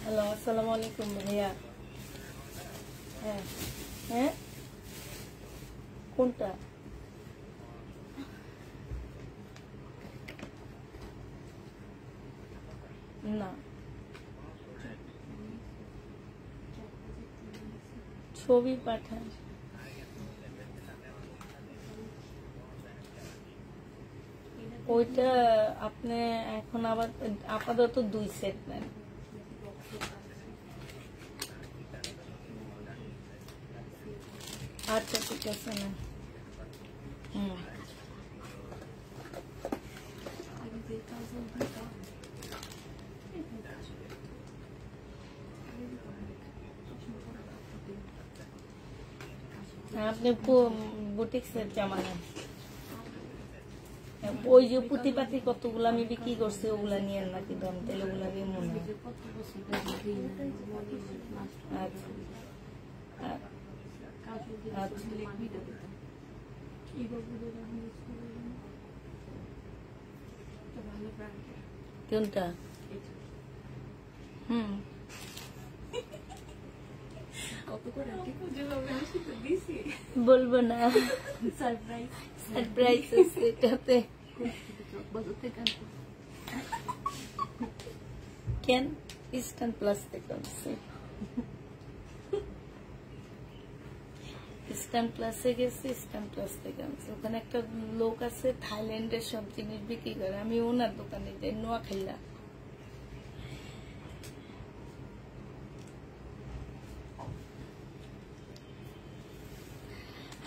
Hello, আসসালামু আলাইকুম ভাইয়া। হ্যাঁ হ্যাঁ, কোনটা? না, ছবি পাঠান। ওইটা আপনি এখন আবার আপাতত 2 সেট নেন। আচ্ছা ঠিক আছে না। আপনি বুটিক্সের জামা নেন। ওই যে পুঁতিপাতি কতগুলো আমি বিক্রি করছি ওগুলা নিয়ে নাকি দাম, তাহলে ওগুলা নিয়ে মনে হয়। কোনটা? বলবো না, সারপ্রাইজ আছে এটাতে। কেন ইস্টার্ন প্লাস থেকে আনছে, ইস্টার্ন প্লাসে গেছে, ইস্টার্ন প্লাস থেকে আনছে। ওখানে একটা লোক আছে থাইল্যান্ডের সব জিনিস বিক্রি করে, আমি ওনার দোকানে যাই, নোয়াখাইলা।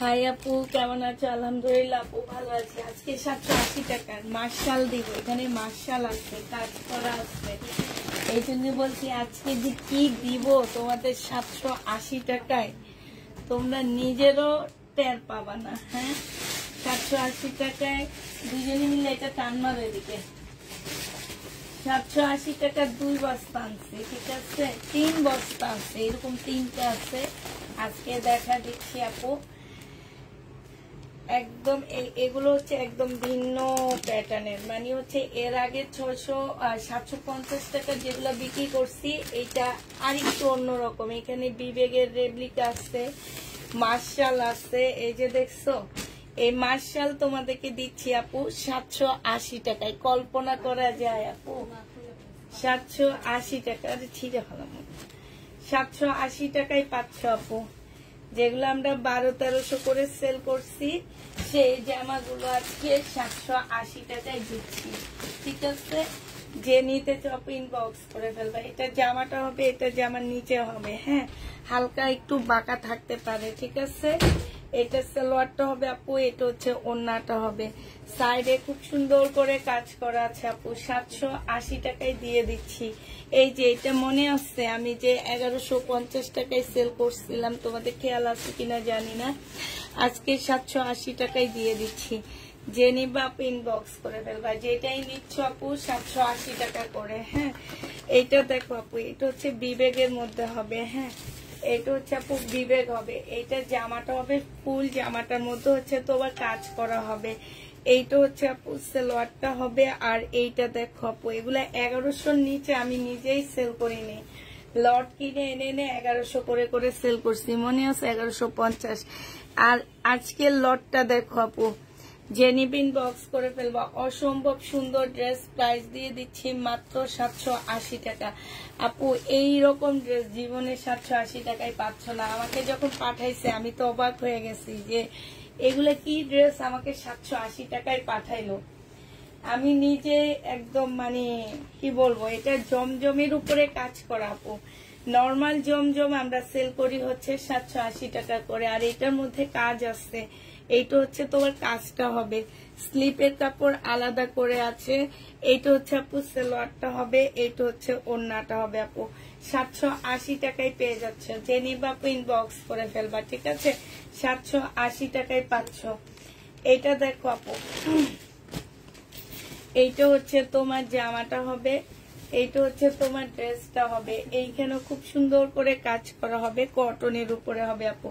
হাই আপু, কেমন আছো? আলহামদুলিল্লাহ আপু ভালো আছি। আজকে 780 টাকার মার্শাল দিব, এখানে মার্শাল আছে, কাজ করা আছে। এই জন্য বলছি আজকে যে কি দিব তোমাদের 780 টাকায়, তোমরা নিজেরও টের পাবা না। হ্যাঁ, 780 টাকায় দুজনে মিলে এটা টান মারো এদিকে। 780 টাকার 2 বস্তা আনছে, ঠিক আছে? 3 বস্তা আছে, এরকম 3টা আছে। আজকে দেখা দিচ্ছি আপু, একদম এগুলো হচ্ছে একদম ভিন্ন প্যাটার্নের, মানে হচ্ছে এর আগে 750 টাকা যেগুলো বিক্রি করছি, এটা আরেকটু অন্যরকম। এখানে বিবেকের রেপ্লিকা আছে, মার্শাল আছে। এই যে দেখছো, এই মার্শাল তোমাদেরকে দিচ্ছি আপু 780 টাকায়। কল্পনা করা যায় আপু, 780 টাকা। আরে ঠিক আছে, 780 টাকায় পাচ্ছ আপু। যেগুলো আমরা 1200-1300 করে সেল করছি, সেই জামাগুলো আজকে 780 টাকায় দিচ্ছি, ঠিক আছে? যে নিতে চাও ইনবক্স করে ফেলবা। এটা জামাটা হবে, এটা জামার নিচে হবে, হ্যাঁ, হালকা একটু বাঁকা থাকতে পারে, ঠিক আছে? এটা সালোয়ারটা হবে আপু, এটা হচ্ছে ওড়নাটা হবে। সাইডে খুব সুন্দর করে কাজ করা আছে আপু, 780 টাকায় দিয়ে দিচ্ছি। এই যে এটা মনে আছে আমি যে 1150 টাকায় সেল করছিলাম, তোমাদের খেয়াল আছে কিনা জানি না। আজকে 780 টাকায় দিয়ে দিচ্ছি। যে নিবা আপু ইনবক্স করে ফেলবা, যেটাই নিচ্ছ আপু 780 টাকা করে। হ্যাঁ, এইটা দেখো আপু, এটা হচ্ছে বিবেকের মধ্যে হবে। হ্যাঁ, এটা হচ্ছে আপু বিবেক হবে। এইটা জামাটা হবে ফুল, জামাটার মধ্যে হচ্ছে তোমার কাজ করা হবে। এইটা হচ্ছে আপু সালোয়ারটা হবে। আর এইটা দেখো আপু, এগুলা 1100-র নিচে আমি নিজেই সেল করিনি, লট কিনে এনে এনে 1100 করে করে সেল করছি, মনে আছে? 1150। আর আজকের লটটা দেখো আপু, জেনিবিন বক্স করে ফেলবা। অসম্ভব সুন্দর ড্রেস, প্রাইস দিয়ে দিচ্ছি মাত্র 780 টাকা। আপু এই রকম ড্রেস জীবনে 780 টাকায় পাচ্ছ না। আমাকে যখন পাঠাইছে আমি তো অবাক হয়ে গেছি যে এগুলা কি ড্রেস আমাকে 780 টাকায় পাঠাইলো। আমি নিজে একদম মানে কি বলবো, এটা জমজমের উপরে কাজ করা আপু। নর্মাল জমজম আমরা সেল করি হচ্ছে 780 টাকা করে, আর এটার মধ্যে কাজ আছে। এইটা হচ্ছে তোমার কাজটা হবে, স্লিপের কাপড় আলাদা করে আছে। এইটা হচ্ছে আপু সালোয়ারটা হবে, এইটা হচ্ছে ওড়নাটা হবে আপু। 780 টাকায় পেয়ে যাচ্ছ, যে নিবা আপু ইনবক্স করে ফেলবা, ঠিক আছে? 780 টাকায় পাচ্ছ। এইটা দেখো আপু, এইটা হচ্ছে তোমার জামাটা হবে, এইটা হচ্ছে তোমার ড্রেসটা হবে। এইখানে খুব সুন্দর করে কাজ করা হবে, কটনের উপরে হবে আপু।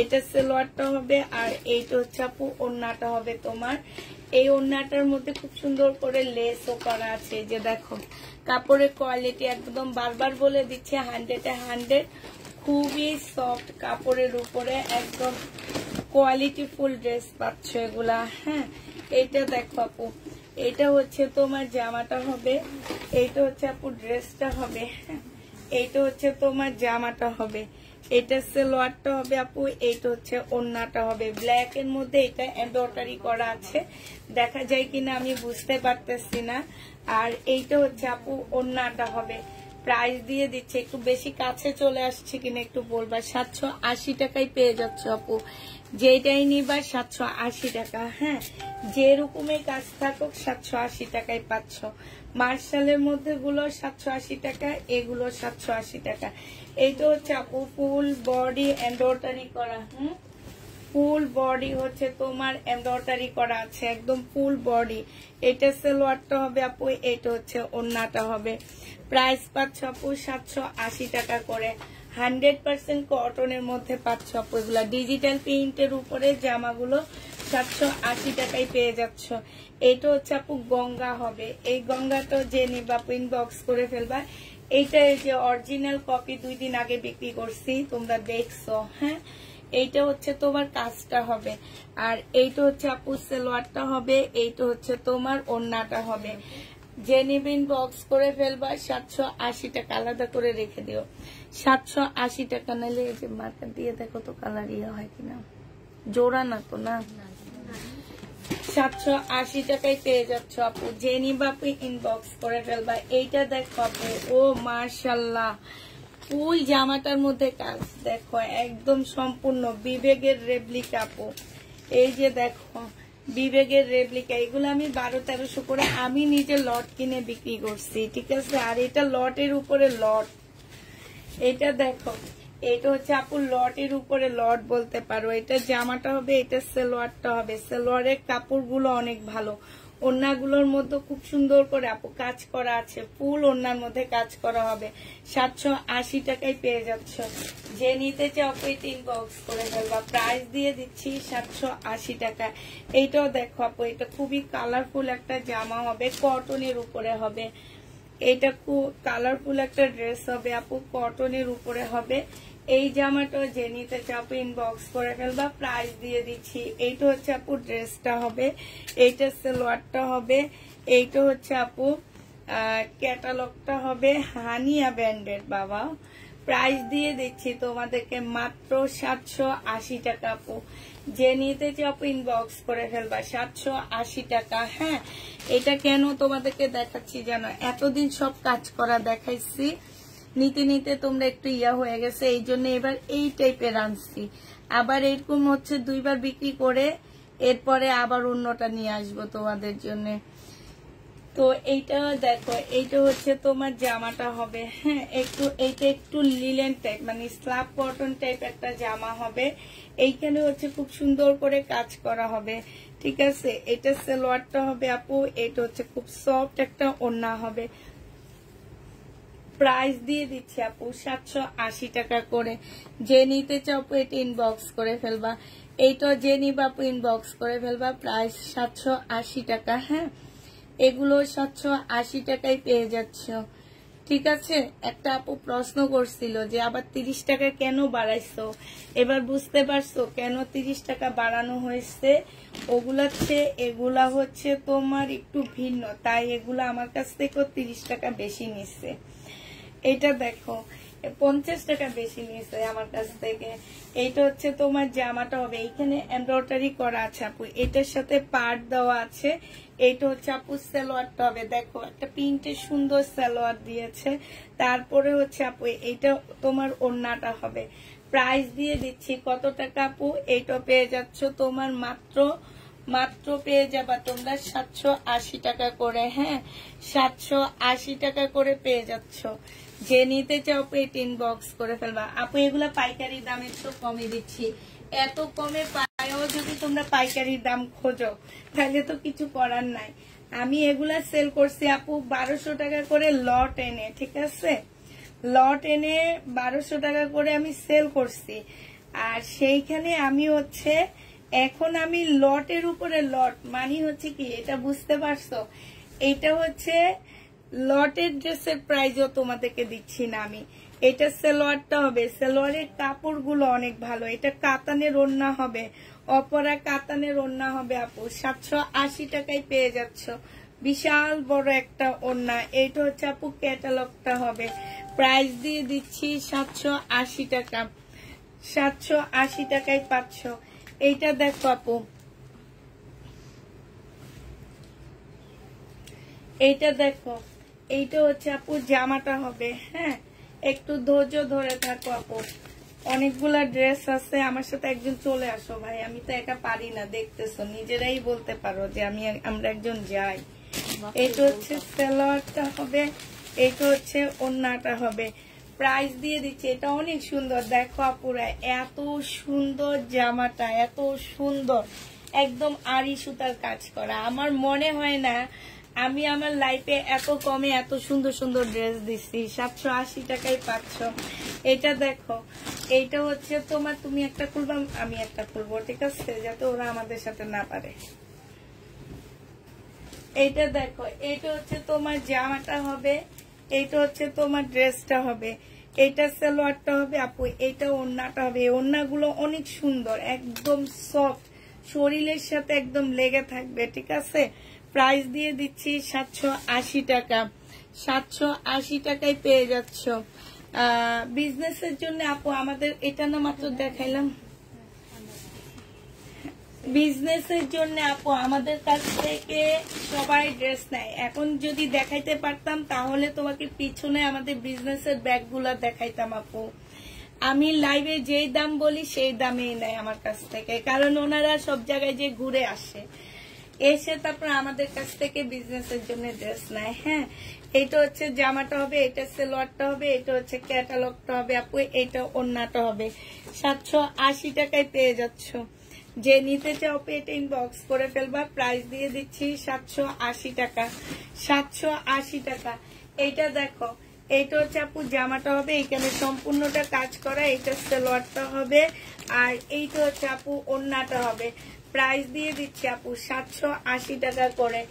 এটা সালোয়ারটা হবে, আর এইটা হচ্ছে আপু ওড়নাটা হবে তোমার। এই ওড়নাটার মধ্যে খুব সুন্দর করে লেসও করা আছে। যে দেখো কাপড়ের কোয়ালিটি একদম বারবার বলে দিচ্ছে 100-100, খুবই সফট কাপড়ের উপরে একদম কোয়ালিটি ফুল ড্রেস পাচ্ছ এগুলা। হ্যাঁ, এইটা দেখো আপু, এটা হচ্ছে তোমার জামাটা হবে, এইটা হচ্ছে আপু ড্রেসটা হবে, এইটা হচ্ছে তোমার জামাটা হবে, এটা সালোয়ারটা হবে আপু, এইটা হচ্ছে ওড়নাটা হবে। ব্ল্যাক এর মধ্যে এটা এমব্রয়ডারি করা আছে, দেখা যায় কিনা আমি বুঝতে পারতেছি না। আর এইটা হচ্ছে আপু ওড়নাটা হবে। প্রাইস দিয়ে দিচ্ছে, একটু বেশি কাছে চলে আসছে কিনা একটু বলবা। 780 টাকায় পেয়ে যাচ্ছ আপু, যেটাই নিবা 780 টাকা। হ্যাঁ, যেরকমের কাজ থাকুক 780 টাকায় পাচ্ছ। মার্শালের মধ্যে গুলো 780 টাকা, এগুলো 780 টাকা। এইটা হচ্ছে আপু ফুল বডি এমব্রয়ডারি করা। ফুল বডি হচ্ছে তোমার এমব্রয়ডারি করা আছে, একদম ফুল বডি। এটা সালোয়ারটা হবে আপু, এটা হচ্ছে ওড়নাটা হবে। প্রাইস পাচ্ছ আপু 780 টাকা করে। 100% কটনের মধ্যে পাচ্ছ আপু এগুলা। ডিজিটাল প্রিন্টের উপরে জামাগুলো 780 টাকায় পেয়ে যাচ্ছ। এটা হচ্ছে আপু গঙ্গা হবে, এই গঙ্গাটা যে নিবা আপু ইনবক্স করে ফেলবা। এইটা যে অরিজিনাল কপি 2 দিন আগে বিক্রি করছি, তোমরা দেখছো। হ্যাঁ, এইটা হচ্ছে তোমার কাজটা হবে, আর এইটা হচ্ছে আপু সালোয়ারটা হবে, এইটা হচ্ছে তোমার ওড়নাটা হবে। যে নিবেন বক্স করে ফেলবা। 780 টাকা আলাদা করে রেখে দিও। 780 টাকা নিলে এই যে মার্কেট দিয়ে দেখো তো কালার ইয়ে হয় কিনা, জোড়া না তো না। 780 টাকায় পেয়ে যাচ্ছ আপু, যে নিবা আপু ইনবক্স করে ফেলবা। এইটা দেখো আপু, ও মাশাআল্লাহ, ফুল জামাটার মধ্যে কাজ দেখো, একদম সম্পূর্ণ বিবেকের রেপ্লিকা আপু। এই যে দেখো বিবেকের রেপ্লিকা, এগুলো আমি 1200-1300 করে আমি নিজে লট কিনে বিক্রি করছি, ঠিক আছে। আর এটা লটের উপরে লট, এটা দেখো, এটা হচ্ছে আপু লটের উপরে লট বলতে পারো। এটা জামাটা হবে, এটা সালোয়ারটা হবে। সালোয়ারের কাপড়গুলো অনেক ভালো, ওড়নাগুলোর মধ্যে খুব সুন্দর করে আপু কাজ করা আছে, ফুল ওড়নার মধ্যে কাজ করা হবে। 780 টাকায় পেয়ে যাচ্ছ, যে নিতে চাও আপু ইনবক্স করে ফেলবা। প্রাইস দিয়ে দিচ্ছি 780 টাকা। এইটাও দেখো আপু, এটা খুবই কালারফুল একটা জামা হবে, কটনের উপরে হবে। এটা খুব কালারফুল একটা ড্রেস হবে আপু, কটনের উপরে হবে। এই জামাটা যে নিতে চাও আপু ইনবক্স করে ফেলবা। প্রাইস দিয়ে দিচ্ছি, এইটা হচ্ছে আপু ড্রেসটা হবে, এইটা সালোয়ারটা হবে, এইটা হচ্ছে আপু ক্যাটালগটা হবে হানিয়া ব্র্যান্ডের বাবা। প্রাইস দিয়ে দিচ্ছি তোমাদেরকে মাত্র 780 টাকা আপু, যে নিতে চাও আপু ইনবক্স করে ফেলবা। 780 টাকা। হ্যাঁ, এটা কেন তোমাদেরকে দেখাচ্ছি জানো, এতদিন সব কাজ করা দেখাইছি, নিতে নিতে তোমরা একটু ইয়া হয়ে গেছে, এই জন্য এবার এই টাইপের আনছি। আবার এরকম হচ্ছে 2 বার বিক্রি করে এরপরে আবার অন্যটা নিয়ে আসবো তোমাদের জন্য। তো এইটা দেখো, এইটা হচ্ছে তোমার জামাটা হবে। হ্যাঁ, এইটা একটু লিলেন টাইপ, মানে স্ল্যাব কটন টাইপ একটা জামা হবে। এইখানে হচ্ছে খুব সুন্দর করে কাজ করা হবে, ঠিক আছে। এটা সালোয়ারটা হবে আপু, এটা হচ্ছে খুব সফট একটা ওড়না হবে। প্রাইস দিয়ে দিচ্ছি আপু 780 টাকা করে, যে নিতে চাও আপু এটা ইনবক্স করে ফেলবা। এইটা যে নিবা আপু ইনবক্স করে ফেলবা। প্রাইস 780 টাকা। হ্যাঁ, এগুলো 780 টাকায় পেয়ে যাচ্ছ, ঠিক আছে। একটা আপু প্রশ্ন করছিল যে আবার 30 টাকা কেন বাড়াইছো, এবার বুঝতে পারছো কেন 30 টাকা বাড়ানো হয়েছে। এগুলা হচ্ছে তোমার একটু ভিন্ন, তাই এগুলা আমার কাছ থেকেও 30 টাকা বেশি নিচ্ছে। এটা দেখো 50 টাকা বেশি নিয়েছে আমার কাছ থেকে। এইটা হচ্ছে তোমার জামাটা হবে, এইখানে এমব্রয়ডারি করা আছে আপু, এটার সাথে পার্ট দেওয়া আছে। এইটা হচ্ছে আপু সালোয়ারটা হবে, দেখো একটা প্রিন্টের সুন্দর সালোয়ার দিয়েছে। তারপরে হচ্ছে আপু এইটা তোমার ওড়নাটা হবে। প্রাইস দিয়ে দিচ্ছি কত টাকা আপু, এইটা পেয়ে যাচ্ছ তোমার মাত্র পেয়ে যাবা তোমরা 780 টাকা করে। হ্যাঁ, 780 টাকা করে পেয়ে যাচ্ছ, যে নিতে চাও পেট ইনবক্স করে ফেলবা আপু। এগুলা পাইকারি দামের তো কমে দিচ্ছি, এত কমে পায়ও যদি তোমরা পাইকারির দাম খোঁজো তাহলে তো কিছু করার নাই। আমি এগুলা সেল করছি আপু 1200 টাকা করে লট এনে, ঠিক আছে। লট এনে 1200 টাকা করে আমি সেল করছি। আর সেইখানে আমি হচ্ছে এখন আমি লটের উপরে লট মানে হচ্ছে কি এটা বুঝতে পারছো, এটা হচ্ছে লটের ড্রেসের প্রাইসও তোমাদেরকে দিচ্ছি না আমি। এটা সালোয়ারটা হবে, সালোয়ারের কাপড়গুলো অনেক ভালো, এটা কাতানের ওড়না হবে, অপরা কাতানের ওড়না হবে আপু। 780 টাকায় পেয়ে যাচ্ছ, বিশাল বড় একটা ওড়না। এইটা হচ্ছে আপু ক্যাটালগটা হবে, প্রাইস দিয়ে দিচ্ছি 780 টাকা, 780 টাকায় পাচ্ছ। এইটা দেখো আপু, এইটা দেখো, এইটা হচ্ছে আপু জামাটা হবে। হ্যাঁ, একটু ধৈর্য ধরে থাকো আপু, অনেকগুলা ড্রেস আছে। আমার সাথে একজন চলে আসো ভাই, আমি তো একা পারি না, দেখতেছো নিজেরাই বলতে পারো যে আমরা একজন যাই। এইটা হচ্ছে সালোয়ারটা হবে, এইটা হচ্ছে ওড়নাটা হবে। প্রাইস দিয়ে দিচ্ছি, এটা অনেক সুন্দর। দেখো আপুরা, এত সুন্দর জামাটা, এত সুন্দর, একদম আড়ি সুতার কাজ করা। আমার মনে হয় না আমি আমার লাইফে এত কমে এত সুন্দর সুন্দর ড্রেস দিচ্ছি। 780 টাকায় পাচ্ছ। এটা দেখো, এইটা হচ্ছে তোমার, তুমি একটা খুলবা আমি একটা খুলবো, ঠিক আছে, যাতে ওরা আমাদের সাথে না পারে। এইটা দেখো, এইটা হচ্ছে তোমার জামাটা হবে, এইটা হচ্ছে তোমার ড্রেসটা হবে, এইটা সালোয়ারটা হবে আপু, এইটা ওড়নাটা হবে। ওড়নাগুলো অনেক সুন্দর, একদম সফট, শরীরের সাথে একদম লেগে থাকবে, ঠিক আছে। প্রাইস দিয়ে দিচ্ছি 780 টাকা, 780 টাকায় পেয়ে যাচ্ছ। বিজনেসের জন্য আপু আমাদের এটা না মাত্র দেখাইলাম, বিজনেসের জন্য আপু আমাদের কাছ থেকে সবাই ড্রেস নেয়। এখন যদি দেখাইতে পারতাম তাহলে তোমাকে পিছনে আমাদের বিজনেসের ব্যাগগুলা দেখাইতাম আপু। আমি লাইভে যেই দাম বলি সেই দামেই নেয় আমার কাছ থেকে, কারণ ওনারা সব জায়গায় যে ঘুরে আসে, এসে তারপর আমাদের কাছ থেকে বিজনেসের জন্য ড্রেস নেয়। হ্যাঁ, এটা হচ্ছে জামাটা হবে, এটা সালোয়ারটা হবে, এটা হচ্ছে ক্যাটালগটা হবে আপু, এটা ওড়নাটা হবে। 780 টাকায় পেয়ে যাচ্ছ। যে নিতে চাও পেটে ইনবক্স করে ফেলবা, প্রাইস দিয়ে দিচ্ছি 780 টাকা, 780 টাকা। এইটা দেখো, এইটা হচ্ছে আপু জামাটা হবে, এখানে সম্পূর্ণটা কাজ করা, এইটা সালোয়ারটা হবে, আর এইটা হচ্ছে আপু ওড়নাটা হবে। প্রাইস দিয়ে দিচ্ছি আপু 780 টাকা করে।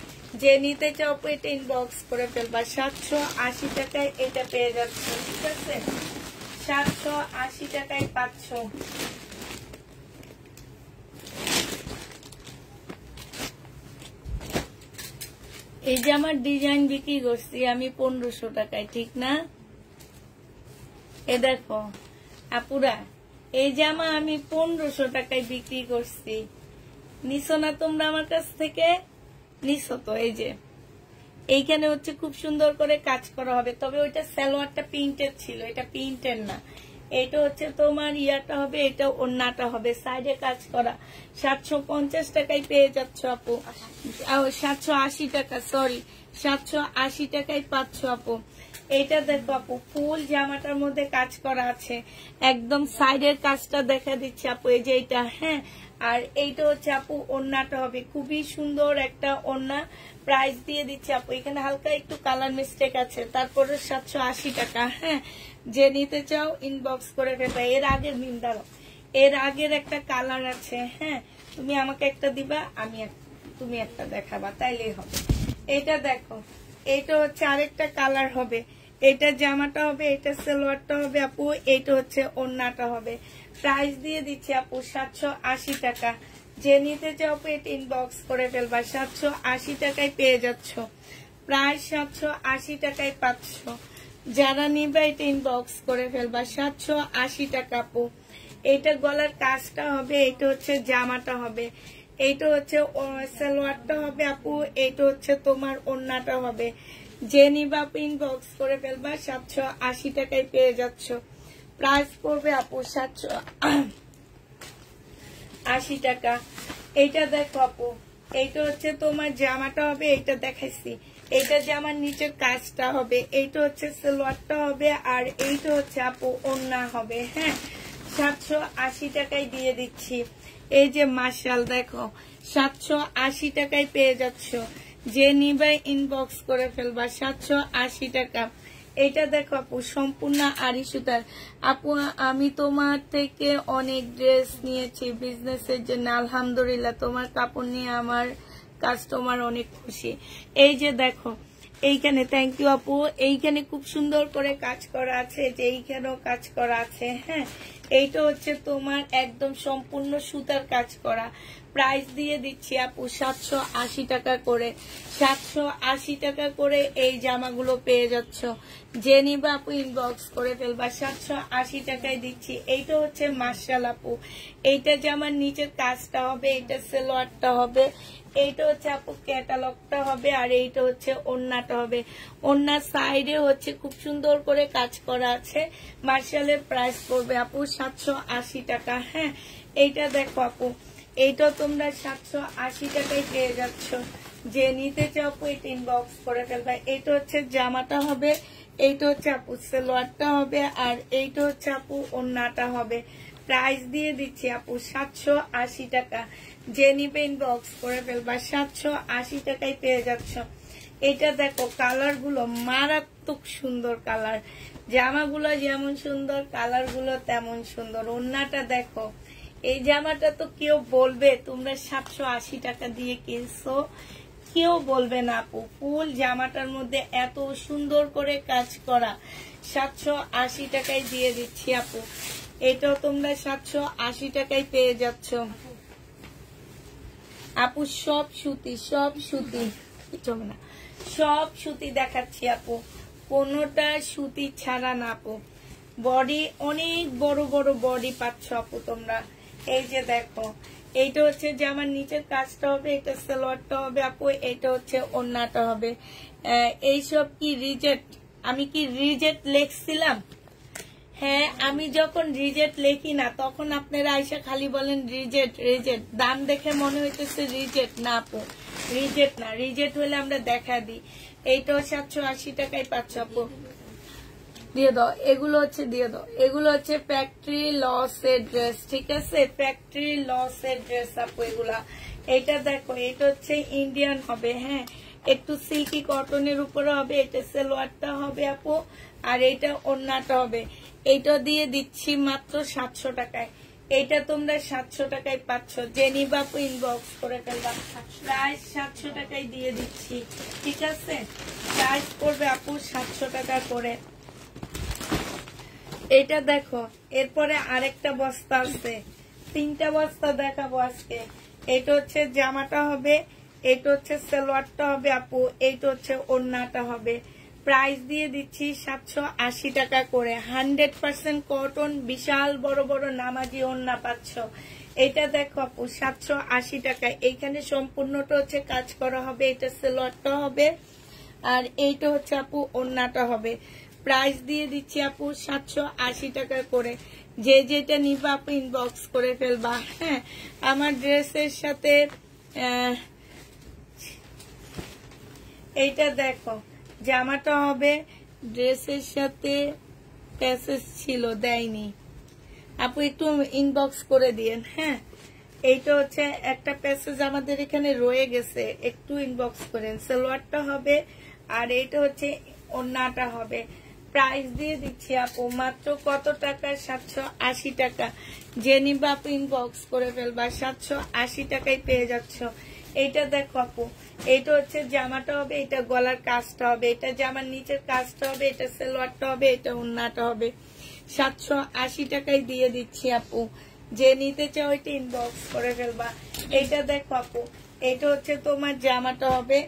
যে নিতে চাও পেটে ইনবক্স করে ফেলবা, 780 টাকায় এটা পেয়ে যাচ্ছ, ঠিক আছে, 780 টাকায় পাচ্ছ। এই যে আমার ডিজাইন বিক্রি করছি আমি 1500 টাকায়, ঠিক না? এ দেখো আপুরা, এই জামা আমি 1500 টাকায় বিক্রি করছি। নিছো না তোমরা আমার কাছ থেকে? নিছো তো? এই যে এইখানে হচ্ছে খুব সুন্দর করে কাজ করা হবে, তবে ওইটা সালোয়ারটা প্রিন্টেড ছিল, এটা প্রিন্টেড না। এটা হচ্ছে তোমার ইয়াটা হবে, এটা ওড়নাটা হবে, সাইডে কাজ করা। 750 টাকায় পেয়ে যাচ্ছ আপু, 780 টাকা, সরি 780 টাকায় পাচ্ছ আপু। এটা দেখো আপু, ফুল জামাটার মধ্যে কাজ করা আছে, একদম সাইডের কাজটা দেখা দিচ্ছে আপু, এই যে এটা। হ্যাঁ, আর এইটা হচ্ছে আপু ওড়নাটা হবে, খুবই সুন্দর একটা ওড়না। প্রাইস দিয়ে দিচ্ছি আপু, এখানে হালকা একটু কালার মিস্টেক আছে, তারপরে 780 টাকা। হ্যাঁ, যে নিতে চাও ইনবক্স করে ফেলবে। এর আগের মিন্দারো, এর আগের একটা কালার আছে। হ্যাঁ, তুমি আমাকে একটা দিবা, তুমি একটা দেখাবা, তাইলেই হবে। এটা দেখো, এটা হচ্ছে আরেকটা কালার হবে, এটা জামাটা হবে, এটা সালোয়ারটা হবে আপু, এটা হচ্ছে ওড়নাটা হবে। প্রাইস দিয়ে দিচ্ছি আপু 780 টাকা। যে নিতে চাও পেট ইনবক্স করে ফেলবা, 780 টাকায় পেয়ে যাচ্ছ, প্রায় 780 টাকায় পাচ্ছ। যারা নিবা এটা ইনবক্স করে ফেলবা, 780 টাকা আপু। এটা গলার কাজটা হবে, এটা হচ্ছে জামাটা হবে, এইটা হচ্ছে সালোয়ারটা হবে আপু, এইটা হচ্ছে তোমার ওড়নাটা হবে। যে নিবা ইনবক্স করে ফেলবা, 780 টাকায় পেয়ে যাচ্ছ। প্রাইস পড়বে আপু 780 টাকা। এইটা দেখো আপু, এইটা হচ্ছে তোমার জামাটা হবে, এইটা দেখাইছি, এইটা জামার নিচের কাজটা হবে, এইটা হচ্ছে সালোয়ারটা হবে, আর এইটা হচ্ছে আপু ওড়না হবে। হ্যাঁ, 780 টাকায় দিয়ে দিচ্ছি। এই যে মাশাল দেখো, 780 টাকায় পেয়ে যাচ্ছ। যে নিবে ইনবক্স করে ফেলবা, 780 টাকা। এটা দেখো আপু সম্পূর্ণ আড়ি সুতার। আপু আমি তোমার থেকে অনেক ড্রেস নিয়েছি বিজনেসের জন্য, আলহামদুলিল্লাহ তোমার কাপড় নিয়ে আমার কাস্টমার অনেক খুশি। এই যে দেখো এইখানে, থ্যাংক ইউ আপু, এইখানে খুব সুন্দর করে কাজ করা আছে, যে এইখানেও কাজ করা আছে। হ্যাঁ, এইটা হচ্ছে তোমার একদম সম্পূর্ণ সুতার কাজ করা। প্রাইস দিয়ে দিচ্ছি আপু 780 টাকা করে। 780 টাকা করে এই জামাগুলো পেয়ে যাচ্ছ। যে নিবা আপু ইনবক্স করে ফেলবা, 780 টাকায় দিচ্ছি। এইটা হচ্ছে মার্শাল আপু, এইটা জামার নিচের কাজটা হবে, এইটা সেলোয়ারটা হবে, এইটা হচ্ছে আপু ক্যাটালগটা হবে, আর এইটা হচ্ছে ওড়নাটা হবে। ওড়নার সাইডে হচ্ছে খুব সুন্দর করে কাজ করা আছে। মার্শালের প্রাইস পড়বে আপু 780 টাকা। হ্যাঁ, এইটা দেখো আপু, এইটা তোমরা 780 টাকায় পেয়ে যাচ্ছ। যে নিতে চাও আপু এটা ইনবক্স করে ফেলবা। এইটা হচ্ছে জামাটা হবে, এইটা হচ্ছে আপু সেলোয়ারটা হবে, আর এইটা হচ্ছে আপু ওড়নাটা হবে। প্রাইস দিয়ে দিচ্ছি আপু 780 টাকা। যে নিবে ইনবক্স করে ফেলবা, 780 টাকায় পেয়ে যাচ্ছ। এটা দেখো কালার গুলো মারাত্মক সুন্দর কালার, জামাগুলো যেমন সুন্দর কালার গুলো তেমন সুন্দর। ওড়নাটা দেখো, এই জামাটা তো কেউ বলবে তোমরা 780 টাকা দিয়ে কিনছো, কেউ বলবে না আপু। ফুল জামাটার মধ্যে এত সুন্দর করে কাজ করা, 780 টাকায় দিয়ে দিচ্ছি আপু। এটাও তোমরা 780 টাকায় পেয়ে যাচ্ছ আপু। সব সুতি, সব সুতি, না সব সুতি দেখাচ্ছি আপু, কোনোটা সুতি ছাড়া না আপু। বডি অনেক বড় বড় বডি পাচ্ছ আপু তোমরা। এই যে দেখো, এইটা হচ্ছে জামার নিচের কাজটা হবে, এটা সালোয়ারটা হবে আপু, এটা হচ্ছে ওড়নাটা হবে। এইসব কি রিজেক্ট? আমি কি রিজেক্ট লেখছিলাম? হ্যাঁ, আমি যখন রিজেক্ট লেখি না তখন আপনারা আইসা খালি বলেন রিজেক্ট রিজেক্ট। দাম দেখে মনে হইতেছে রিজেক্ট, না আপু রিজেক্ট না। রিজেক্ট হলে আমরা দেখা দিই। এইটাও 780 টাকায় পাচ্ছ আপু, দিয়ে দাও। এগুলো হচ্ছে দিয়ে দাও, এগুলো হচ্ছে ফ্যাক্টরি লসের ড্রেস, ঠিক আছে? ফ্যাক্টরি লসের ড্রেস আপু এগুলা। এটা দেখো, এটা হচ্ছে ইন্ডিয়ান হবে। হ্যাঁ, একটু সিল্কি কটনের উপরে হবে। এটা সালোয়ারটা হবে আপু, আর এইটা ওড়নাটা হবে। এইটা দিয়ে দিচ্ছি মাত্র 700 টাকায়। এইটা তোমরা 700 টাকায় পাচ্ছ। যে নিবা আপু ইনবক্স করে ফেলবা, প্রাইস 700 টাকায় দিয়ে দিচ্ছি, ঠিক আছে? প্রাইস পড়বে আপু 700 টাকা করে। এটা দেখো, এরপরে আরেকটা বস্তা আছে, 3টা বস্তা দেখাবো আজকে। এটা হচ্ছে জামাটা হবে, এটা হচ্ছে সালোয়ারটা হবে আপু, এইটা হচ্ছে ওড়নাটা হবে। প্রাইস দিয়ে দিচ্ছি 780 টাকা করে। 100% কটন, বিশাল বড় বড় নামাজি ওড়না পাচ্ছ। এটা দেখো আপু 780 টাকা। এইখানে সম্পূর্ণটা হচ্ছে কাজ করা হবে, এটা সালোয়ারটা হবে, আর এইটা হচ্ছে আপু ওড়নাটা হবে। প্রাইস দিয়ে দিচ্ছি আপু 780 টাকা করে। যে যেটা নিবা আপু ইনবক্স করে ফেলবা। হ্যাঁ, আমার ড্রেসের সাথে এইটা দেখো, জামাটা হবে, ড্রেসের সাথে প্যাসেজ ছিল, দেয়নি আপু, একটু ইনবক্স করে দিয়েন। হ্যাঁ, এইটা হচ্ছে একটা প্যাসেজ আমাদের এখানে রয়ে গেছে, একটু ইনবক্স করেন। সালোয়ারটা হবে, আর এইটা হচ্ছে ওড়নাটা হবে। প্রাইস দিয়ে দিচ্ছি আপু মাত্র কত টাকা? 780 টাকা। যে নিবা আপু ইনবক্স করে ফেলবা, 780 টাকায় পেয়ে যাচ্ছ। এইটা দেখো আপু, এইটা হচ্ছে জামাটা হবে, এটা গলার কাজটা হবে, এটা জামার নিচের কাজটা হবে, এটা সালোয়ারটা হবে, এটা ওড়নাটা হবে। 780 টাকায় দিয়ে দিচ্ছি আপু। যে নিতে চাও এটা ইনবক্স করে ফেলবা। এইটা দেখো আপু, এটা হচ্ছে তোমার জামাটা হবে,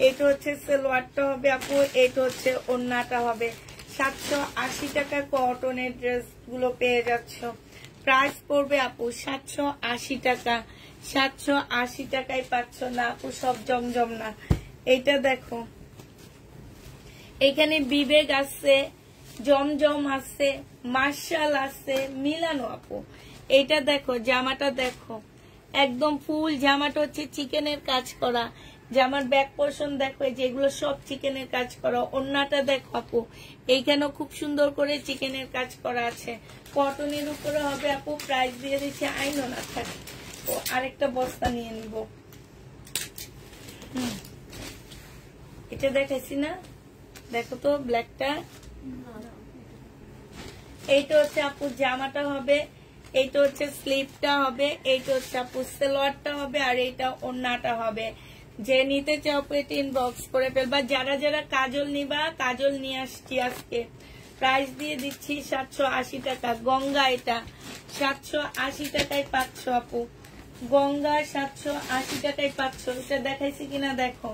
এটা হচ্ছে সালোয়ারটা হবে আপু, এটা হচ্ছে ওড়নাটা হবে। 780 টাকা কটনের ড্রেস গুলো পেয়ে যাচ্ছ। প্রাইস পড়বে আপু 780 টাকা। 780 টাকায় পাচ্ছ না আপু, সব জমজম না। এইটা দেখো, এখানে বিবেক আছে, জমজম আছে, মার্শাল আছে, মিলানো আপু। এইটা দেখো, জামাটা দেখো, একদম ফুল জামাটা হচ্ছে চিকেনের কাজ করা। জামার ব্যাক পোর্শন দেখো, যেগুলো সব চিকেনের কাজ করা। ওড়নাটা দেখো আপু, এইখানেও খুব সুন্দর করে চিকেনের কাজ করা আছে, কটনের উপরে হবে আপু। প্রাইস দিয়ে দিচ্ছে আইনো না থাকে। ও আরেকটা বস্তা নিয়ে নিব। এটা দেখাইছি না, দেখো তো ব্ল্যাকটা, এইটা হচ্ছে আপু জামাটা হবে, এইটা হচ্ছে স্লিপটা হবে, এইটা হচ্ছে আপু সালোয়ারটা হবে, আর এইটা ওড়নাটা হবে। যে নিতে চাও পেট ইনবক্স করে ফেলবা। যারা যারা কাজল নিবা, কাজল নিয়ে আসছি আজকে, প্রাইস দিয়ে দিচ্ছি 780 টাকা। গঙ্গা এটা 780 টাকায় পাচ্ছ আপু, গঙ্গা 780 টাকায় পাচ্ছ। এটা দেখাইছি কিনা দেখো,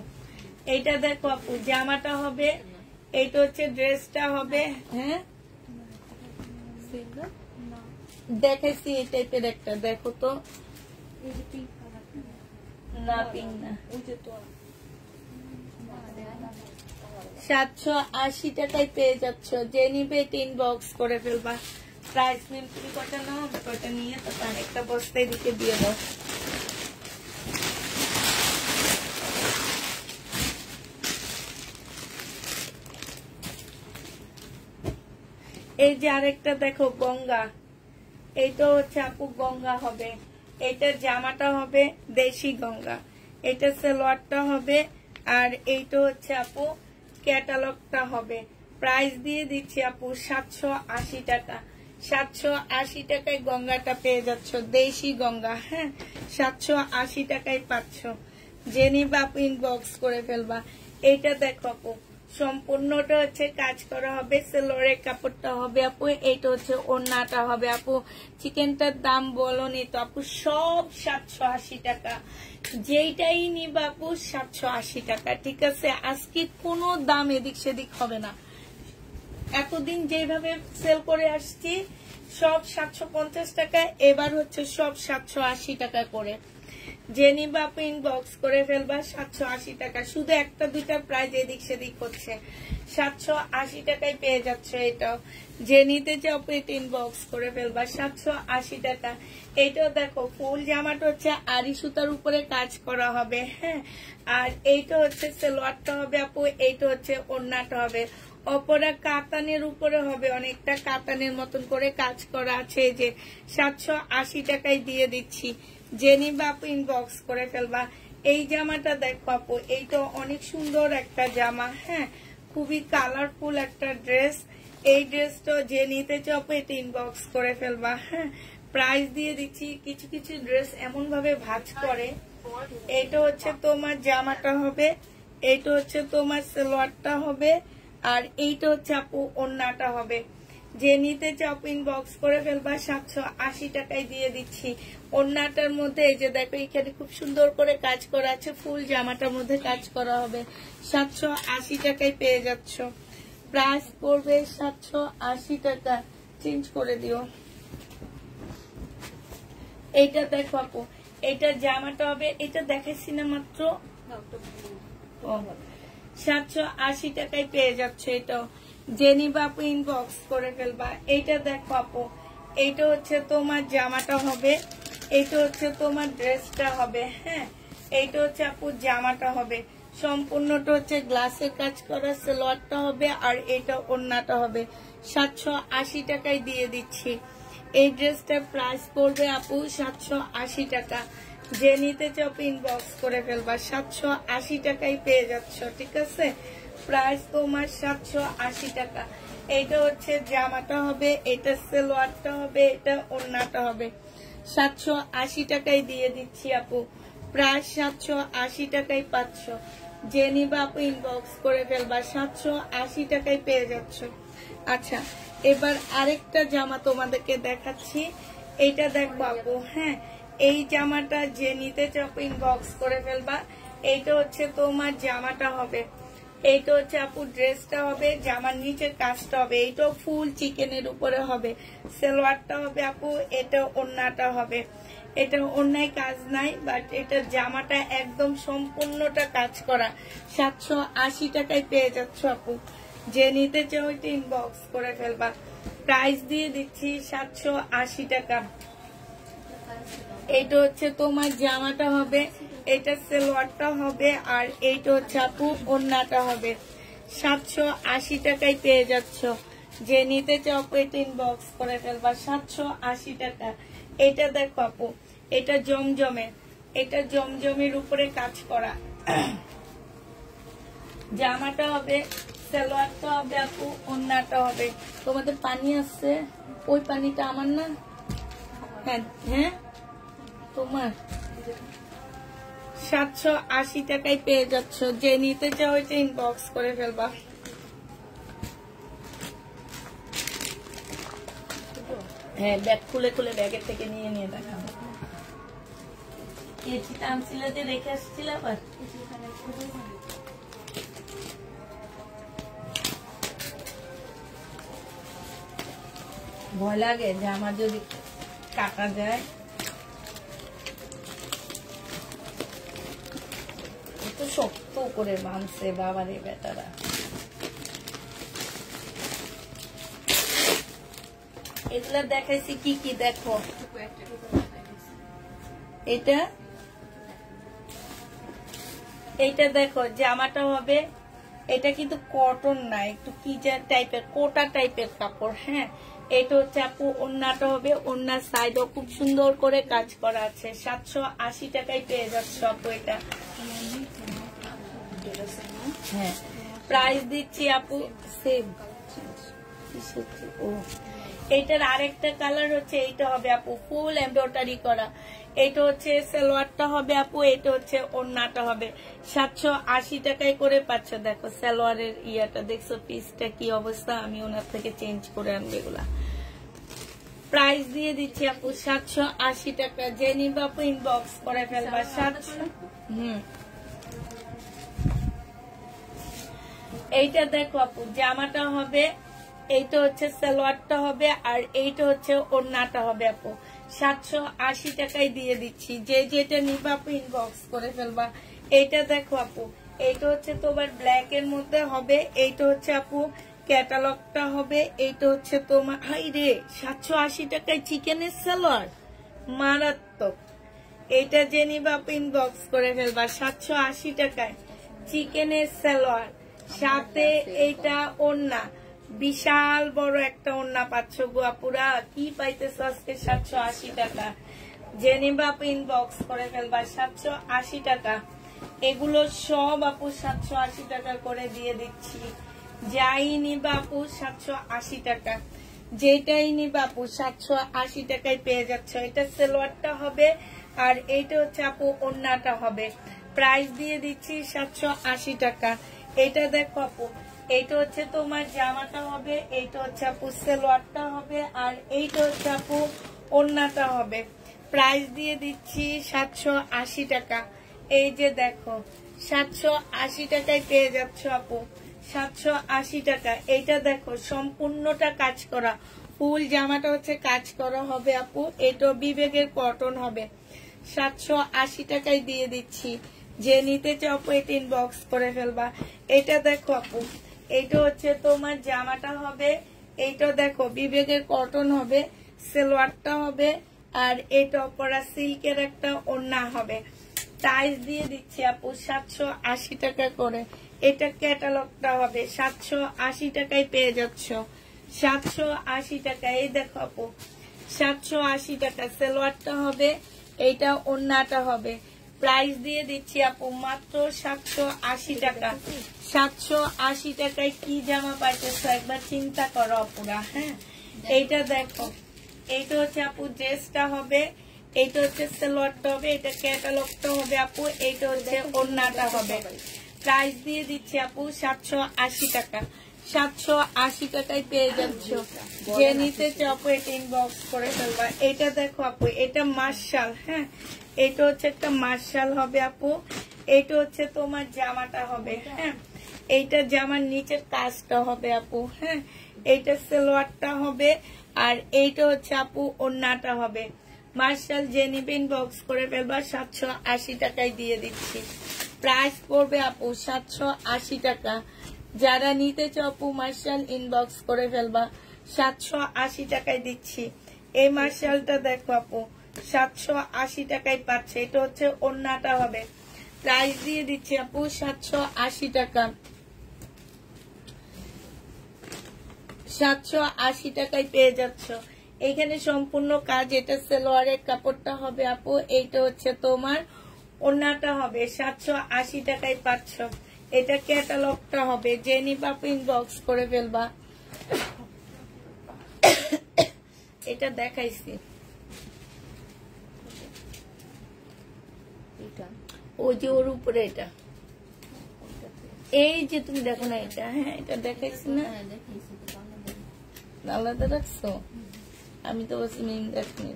এইটা দেখো আপু জামাটা হবে, এইটা হচ্ছে ড্রেসটা হবে। হ্যাঁ দেখাইছি এই টাইপের একটা, দেখো তো। না পিঙ্ক না, 780 টাকায় পেয়ে যাচ্ছ। যে নিবে ইনবক্স করে ফেলবা। প্রাইস মেম তুমি কটা নাও, কটা নিয়ে তারপর আরেকটা বস্তায় দিকে দিয়ে দাও। এই যে আরেকটা দেখো গঙ্গা, এইটা হচ্ছে আপু গঙ্গা হবে, এইটার জামাটা হবে দেশি গঙ্গা, এটা সালোয়ারটা হবে, আর এইটা হচ্ছে আপু ক্যাটালগটা হবে। প্রাইস দিয়ে দিচ্ছি আপু 780 টাকা। 780 টাকায় গঙ্গাটা পেয়ে যাচ্ছ, দেশি গঙ্গা। হ্যাঁ 780 টাকায় পাচ্ছ। যে নিবা আপু ইনবক্স করে ফেলবা। এইটা দেখো আপু সম্পূর্ণটা হচ্ছে কাজ করা হবে, সেলোয়ারের কাপড়টা হবে আপু, এইটা হচ্ছে ওড়নাটা হবে আপু। চিকেনটার দাম বলনি তো আপু, সব 780 টাকা। যেইটাই নিবা আপু 780 টাকা, ঠিক আছে। আজকে কোনো দাম এদিক সেদিক হবে না। এতদিন যেভাবে সেল করে আসছি সব 750 টাকা, এবার হচ্ছে সব 780 টাকা করে। যে নিবা আপু ইনবক্স করে ফেলবা। 780 টাকা, শুধু একটা দুইটা প্রাইস এদিক সেদিক হচ্ছে। 780 টাকায় পেয়ে যাচ্ছে এটাও। যে নিতে চাও এটা ইনবক্স করে ফেলবা। 780 টাকা। এইটাও দেখো ফুল জামাটা হচ্ছে আরি সুতার উপরে কাজ করা হবে। হ্যাঁ আর এইটা হচ্ছে সালোয়ারটা হবে আপু, এইটা হচ্ছে ওড়নাটা হবে। অপরা কাতানের উপরে হবে, অনেকটা কাতানের মতন করে কাজ করা আছে। এই যে 780 টাকায় দিয়ে দিচ্ছি। যে নিবা আপু ইনবক্স করে ফেলবা। এই জামাটা দেখো আপু, এইটা অনেক সুন্দর একটা জামা। হ্যাঁ খুবই কালারফুল একটা ড্রেস। এই ড্রেসটা যে নিতে চাও আপু এটা ইনবক্স করে ফেলবা। হ্যাঁ প্রাইস দিয়ে দিচ্ছি। কিছু কিছু ড্রেস এমন ভাবে ভাঁজ করে। এইটা হচ্ছে তোমার জামাটা হবে, এইটা হচ্ছে তোমার সালোয়ারটা হবে, আর এইটা হচ্ছে আপু ওড়নাটা হবে। যে নিতে চাও ইনবক্স করে ফেলবা। 780 টাকায় দিয়ে দিচ্ছি। ওড়নাটার মধ্যে এই যে দেখো এখানে খুব সুন্দর করে কাজ করা আছে, ফুল জামাটার মধ্যে কাজ করা হবে। 780 টাকায় পেয়ে যাচ্ছ। প্রাইস পড়বে 780 টাকা। চেঞ্জ করে দিও। এইটা দেখো আপু, এটা জামাটা হবে, এটা দেখেছি না মাত্র 780 টাকায় পেয়ে যাচ্ছে এটাও। যে নিবা আপু ইনবক্স করে ফেলবা। এইটা দেখো আপু, এইটা হচ্ছে তোমার জামাটা হবে, এইটা হচ্ছে তোমার ড্রেসটা হবে। হ্যাঁ এইটা হচ্ছে আপু জামাটা হবে, সম্পূর্ণটা হচ্ছে গ্লাসের কাজ করা, সালোয়ারটা হবে, আর এটা ওড়নাটা হবে। 780 টাকায় দিয়ে দিচ্ছি। এই ড্রেসটার প্রাইস পড়বে আপু 780 টাকা। যে নিতে চাও ইনবক্স করে ফেলবা। 780 টাকায় পেয়ে যাচ্ছ, ঠিক আছে। প্রাইস তোমার 780 টাকা। এইটা হচ্ছে জামাটা হবে, এটা সালোয়ারটা হবে, এটা ওড়নাটা হবে। 780 টাকায় দিয়ে দিচ্ছি আপু। প্রায় 780 টাকায় পাচ্ছ। যে নিবা আপু ইনবক্স করে ফেলবা। 780 টাকায় পেয়ে যাচ্ছ। আচ্ছা এবার আরেকটা জামা তোমাদেরকে দেখাচ্ছি। এইটা দেখবো আপু। হ্যাঁ এই জামাটা যে নিতে চাও ইনবক্স করে ফেলবা। এইটা হচ্ছে তোমার জামাটা হবে, এইটা হচ্ছে আপু ড্রেসটা হবে, জামার নিচের কাজটা হবে, এইটাও ফুল চিকেনের উপরে হবে। সালোয়ারটা হবে আপু, এটা ওড়নাটা হবে। এটা অন্যায় কাজ নাই, বাট এটা জামাটা একদম সম্পূর্ণটা কাজ করা। 780 টাকায় পেয়ে যাচ্ছ আপু। যে নিতে চাও এটা ইনবক্স করে ফেলবা। প্রাইস দিয়ে দিচ্ছি 780 টাকা। এইটা হচ্ছে তোমার জামাটা হবে, এটা সালোয়ারটা হবে, আর এইটা হচ্ছে আপু ওড়নাটা হবে। 780 টাকায় পেয়ে যাচ্ছ। যে নিতে চাও এটা ইনবক্স করে ফেলবা। 780 টাকা। এটা দেখো আপু, এটা জমজমে, এটা জমজমের উপরে কাজ করা। জামাটা হবে, সালোয়ারটা হবে আপু, ওড়নাটা হবে। তোমাদের পানি আছে, ওই পানিটা আমার না? হ্যাঁ হ্যাঁ, তোমার 780 টাকায় পেয়ে যাচ্ছ। যে নিতে চাও ওইটা ইনবক্স করে ফেলবা। হ্যাঁ, ব্যাগ খুলে খুলে ব্যাগের থেকে নিয়ে নিয়ে দেখাবো। কেচিটা আনছিলে যে রেখে আসছিল আবার। ভয় লাগে যে আমার যদি কাটা যায়। একটু শক্ত করে বাঁধছে বাবারে বেটারা। এগুলা দেখাইছি কি কি দেখো। এটা দেখো জামাটা হবে, এটা কিন্তু কটন না, একটু কি টাইপের কোটা টাইপের কাপড়। হ্যাঁ, এটা হচ্ছে আপু ওড়নাটা হবে, ওড়নার সাইডও খুব সুন্দর করে কাজ করা আছে। 780 টাকায় পেয়ে যাচ্ছ আপু এটা। হ্যাঁ, প্রাইস দিচ্ছি আপু সেম। ও, এইটার আরেকটা কালার হচ্ছে, এইটা হবে আপু ফুল এমব্রয়ডারি করা। এটা হচ্ছে সালোয়ারটা হবে আপু, এটা হচ্ছে ওড়নাটা হবে। 780 টাকায় করে পাচ্ছ। দেখো সালোয়ারের ইয়াটা দেখছো, পিসটা কি অবস্থা। আমি ওনার থেকে চেঞ্জ করে আনবো এগুলা। প্রাইস দিয়ে দিচ্ছি আপু 780 টাকা। যে নিবে আপু ইনবক্স করে ফেলবা। 700। এইটা দেখো আপু জামাটা হবে, এইটা হচ্ছে সালোয়ারটা হবে, আর এইটা হচ্ছে ওড়নাটা হবে আপু। 780 টাকায় দিয়ে দিচ্ছি। যে যেটা নিবে আপু ইনবক্স করে ফেলবা। এইটা দেখো আপু, এইটা হচ্ছে তোমার ব্ল্যাক এর মধ্যে হবে। এইটা হচ্ছে আপু ক্যাটালগটা হবে। এইটা হচ্ছে তোমার, হাই রে, 780 টাকায় চিকেনের সালোয়ার, মারাত্মক। এইটা যে নিবে আপু ইনবক্স করে ফেলবা। 780 টাকায় চিকেনের সালোয়ার, সাথে এইটা ওড়না, বিশাল বড় একটা ওড়না পাচ্ছ গো আপুরা। কি পাইতেছ আজকে 780 টাকা। যে নিবে আপু ইনবক্স করে ফেলবা। 780 টাকা। এগুলো সব আপু 780 টাকা করে দিয়ে দিচ্ছি। যাই নিবে আপু 780 টাকা। যেটাই নিবে আপু 780 টাকায় পেয়ে যাচ্ছ। এটা সালোয়ারটা হবে, আর এইটা হচ্ছে আপু ওড়নাটা হবে। প্রাইস দিয়ে দিচ্ছি 780 টাকা। এটা দেখো আপু, এইটা হচ্ছে তোমার জামাটা হবে, এইটা হচ্ছে আপু সালোয়ারটা হবে, আর এইটা হচ্ছে আপু ওড়নাটা হবে। প্রাইস দিয়ে দিচ্ছি 780 টাকা। এই যে দেখো 780 টাকায় পেয়ে যাচ্ছ আপু। 780 টাকা। এইটা দেখো সম্পূর্ণটা কাজ করা, ফুল জামাটা হচ্ছে কাজ করা হবে আপু। এটা বিবেকের কটন হবে। 780 টাকায় দিয়ে দিচ্ছি। যে নিতে চাও আপু এটা ইনবক্স করে ফেলবা। এটা দেখো আপু, এইটা হচ্ছে তোমার জামাটা হবে, এইটা দেখো বিবেকের কটন হবে, সালোয়ারটা হবে, আর এটা পরা সিল্কের একটা ওড়না হবে। প্রাইস দিয়ে দিচ্ছি আপু 780 টাকা করে। এটা ক্যাটালগটা হবে। 780 টাকায় পেয়ে যাচ্ছ। 780 টাকা। এই দেখো আপু 780 টাকা। সালোয়ারটা হবে, এইটা ওড়নাটা হবে। প্রাইস দিয়ে দিচ্ছি আপু মাত্র 780 টাকা। 780 টাকায় কি জামা পাইতেছ একবার চিন্তা করো আপুরা। হ্যাঁ, এইটা দেখো, এইটা হচ্ছে আপু ড্রেসটা হবে, এইটা হচ্ছে সালোয়ারটা হবে, এটা ক্যাটালগটা হবে আপু, এইটা হচ্ছে ওড়নাটা হবে। প্রাইস দিয়ে দিচ্ছি আপু 780 টাকা। 780 টাকায় পেয়ে যাচ্ছ। যে নিতে চাও আপু এটা ইনবক্স করে ফেলবা। এটা দেখো আপু, এটা মার্শাল। হ্যাঁ, এটা হচ্ছে একটা মার্শাল হবে আপু। এইটা হচ্ছে তোমার জামাটা হবে। হ্যাঁ, এইটা জামার নিচের কাজটা হবে আপু। হ্যাঁ, এইটা সালোয়ারটা হবে, আর এইটা হচ্ছে আপু ওড়নাটা হবে। মার্শাল যে নিবে ইনবক্স করে ফেলবা। 780 টাকায় দিয়ে দিচ্ছি। প্রাইস পড়বে আপু 780 টাকা। যারা নিতে চাও আপু মার্শাল ইনবক্স করে ফেলবা। 780 টাকায় দিচ্ছি। এই মার্শালটা দেখো আপু 780 টাকায় পাচ্ছে। এটা হচ্ছে ওড়নাটা হবে। প্রাইস দিয়ে দিচ্ছি আপু 780 টাকা। 780 টাকায় পেয়ে যাচ্ছ। এইখানে সম্পূর্ণ কাজ। এটা সালোয়ারের কাপড়টা হবে আপু, এইটা হচ্ছে তোমার ওড়নাটা হবে। 780 টাকায় পাচ্ছ। এটা ক্যাটালগটা হবে, যে নিবা ইনবক্স করে ফেলবা। এটা দেখাইছি, ওই যে ওর উপরে এটা, এই যে তুমি দেখো না এটা, হ্যাঁ এটা দেখাইছি না, আলাদা রাখছো, আমি তো বলছি মিম দেখিনি।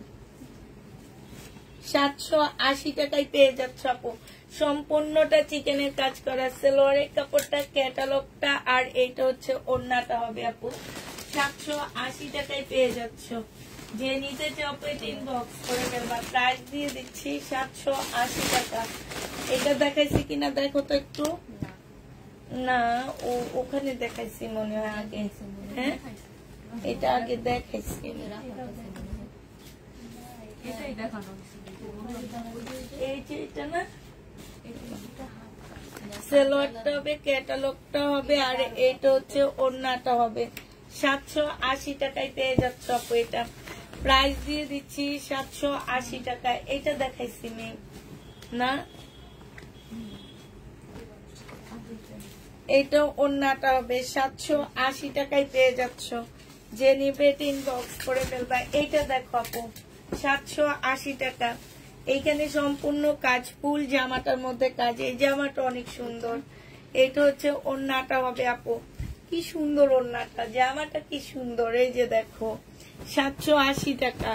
780 টাকায় পেয়ে যাচ্ছ আপু, সম্পূর্ণটা চিকেনের কাজ করা, সেলোয়ারের কাপড়টা, ক্যাটালগটা, আর এইটা হচ্ছে ওড়নাটা হবে আপু। 780 টাকায় পেয়ে যাচ্ছ, যে নিতে চাও ইনবক্স করে ফেলবা। প্রাইস দিয়ে দিচ্ছি 780 টাকা। এটা দেখাইছি কিনা দেখো তো একটু, না ওখানে দেখাইছি মনে হয় আগে, হ্যাঁ এটা আগে দেখাইছি, এই যে এটা না, সেলোয়ারটা হবে, ক্যাটালগটা হবে, আর এইটা হচ্ছে ওড়নাটা হবে। 780 টাকায় পেয়ে যাচ্ছ আপু। এটা প্রাইস দিয়ে দিচ্ছি 780 টাকা। এটা দেখাইছি না, এইটা ওড়নাটা হবে, 780 টাকায় পেয়ে যাচ্ছ, যে নিবে ইনবক্স করে ফেলবা। এইটা দেখো আপু 780 টাকা। এইখানে সম্পূর্ণ কাজ, ফুল জামাটার মধ্যে কাজ, এই জামাটা অনেক সুন্দর। এটা হচ্ছে ওড়নাটা হবে আপু, কি সুন্দর ওড়নাটা, জামাটা কি সুন্দর, এই যে দেখো 780 টাকা,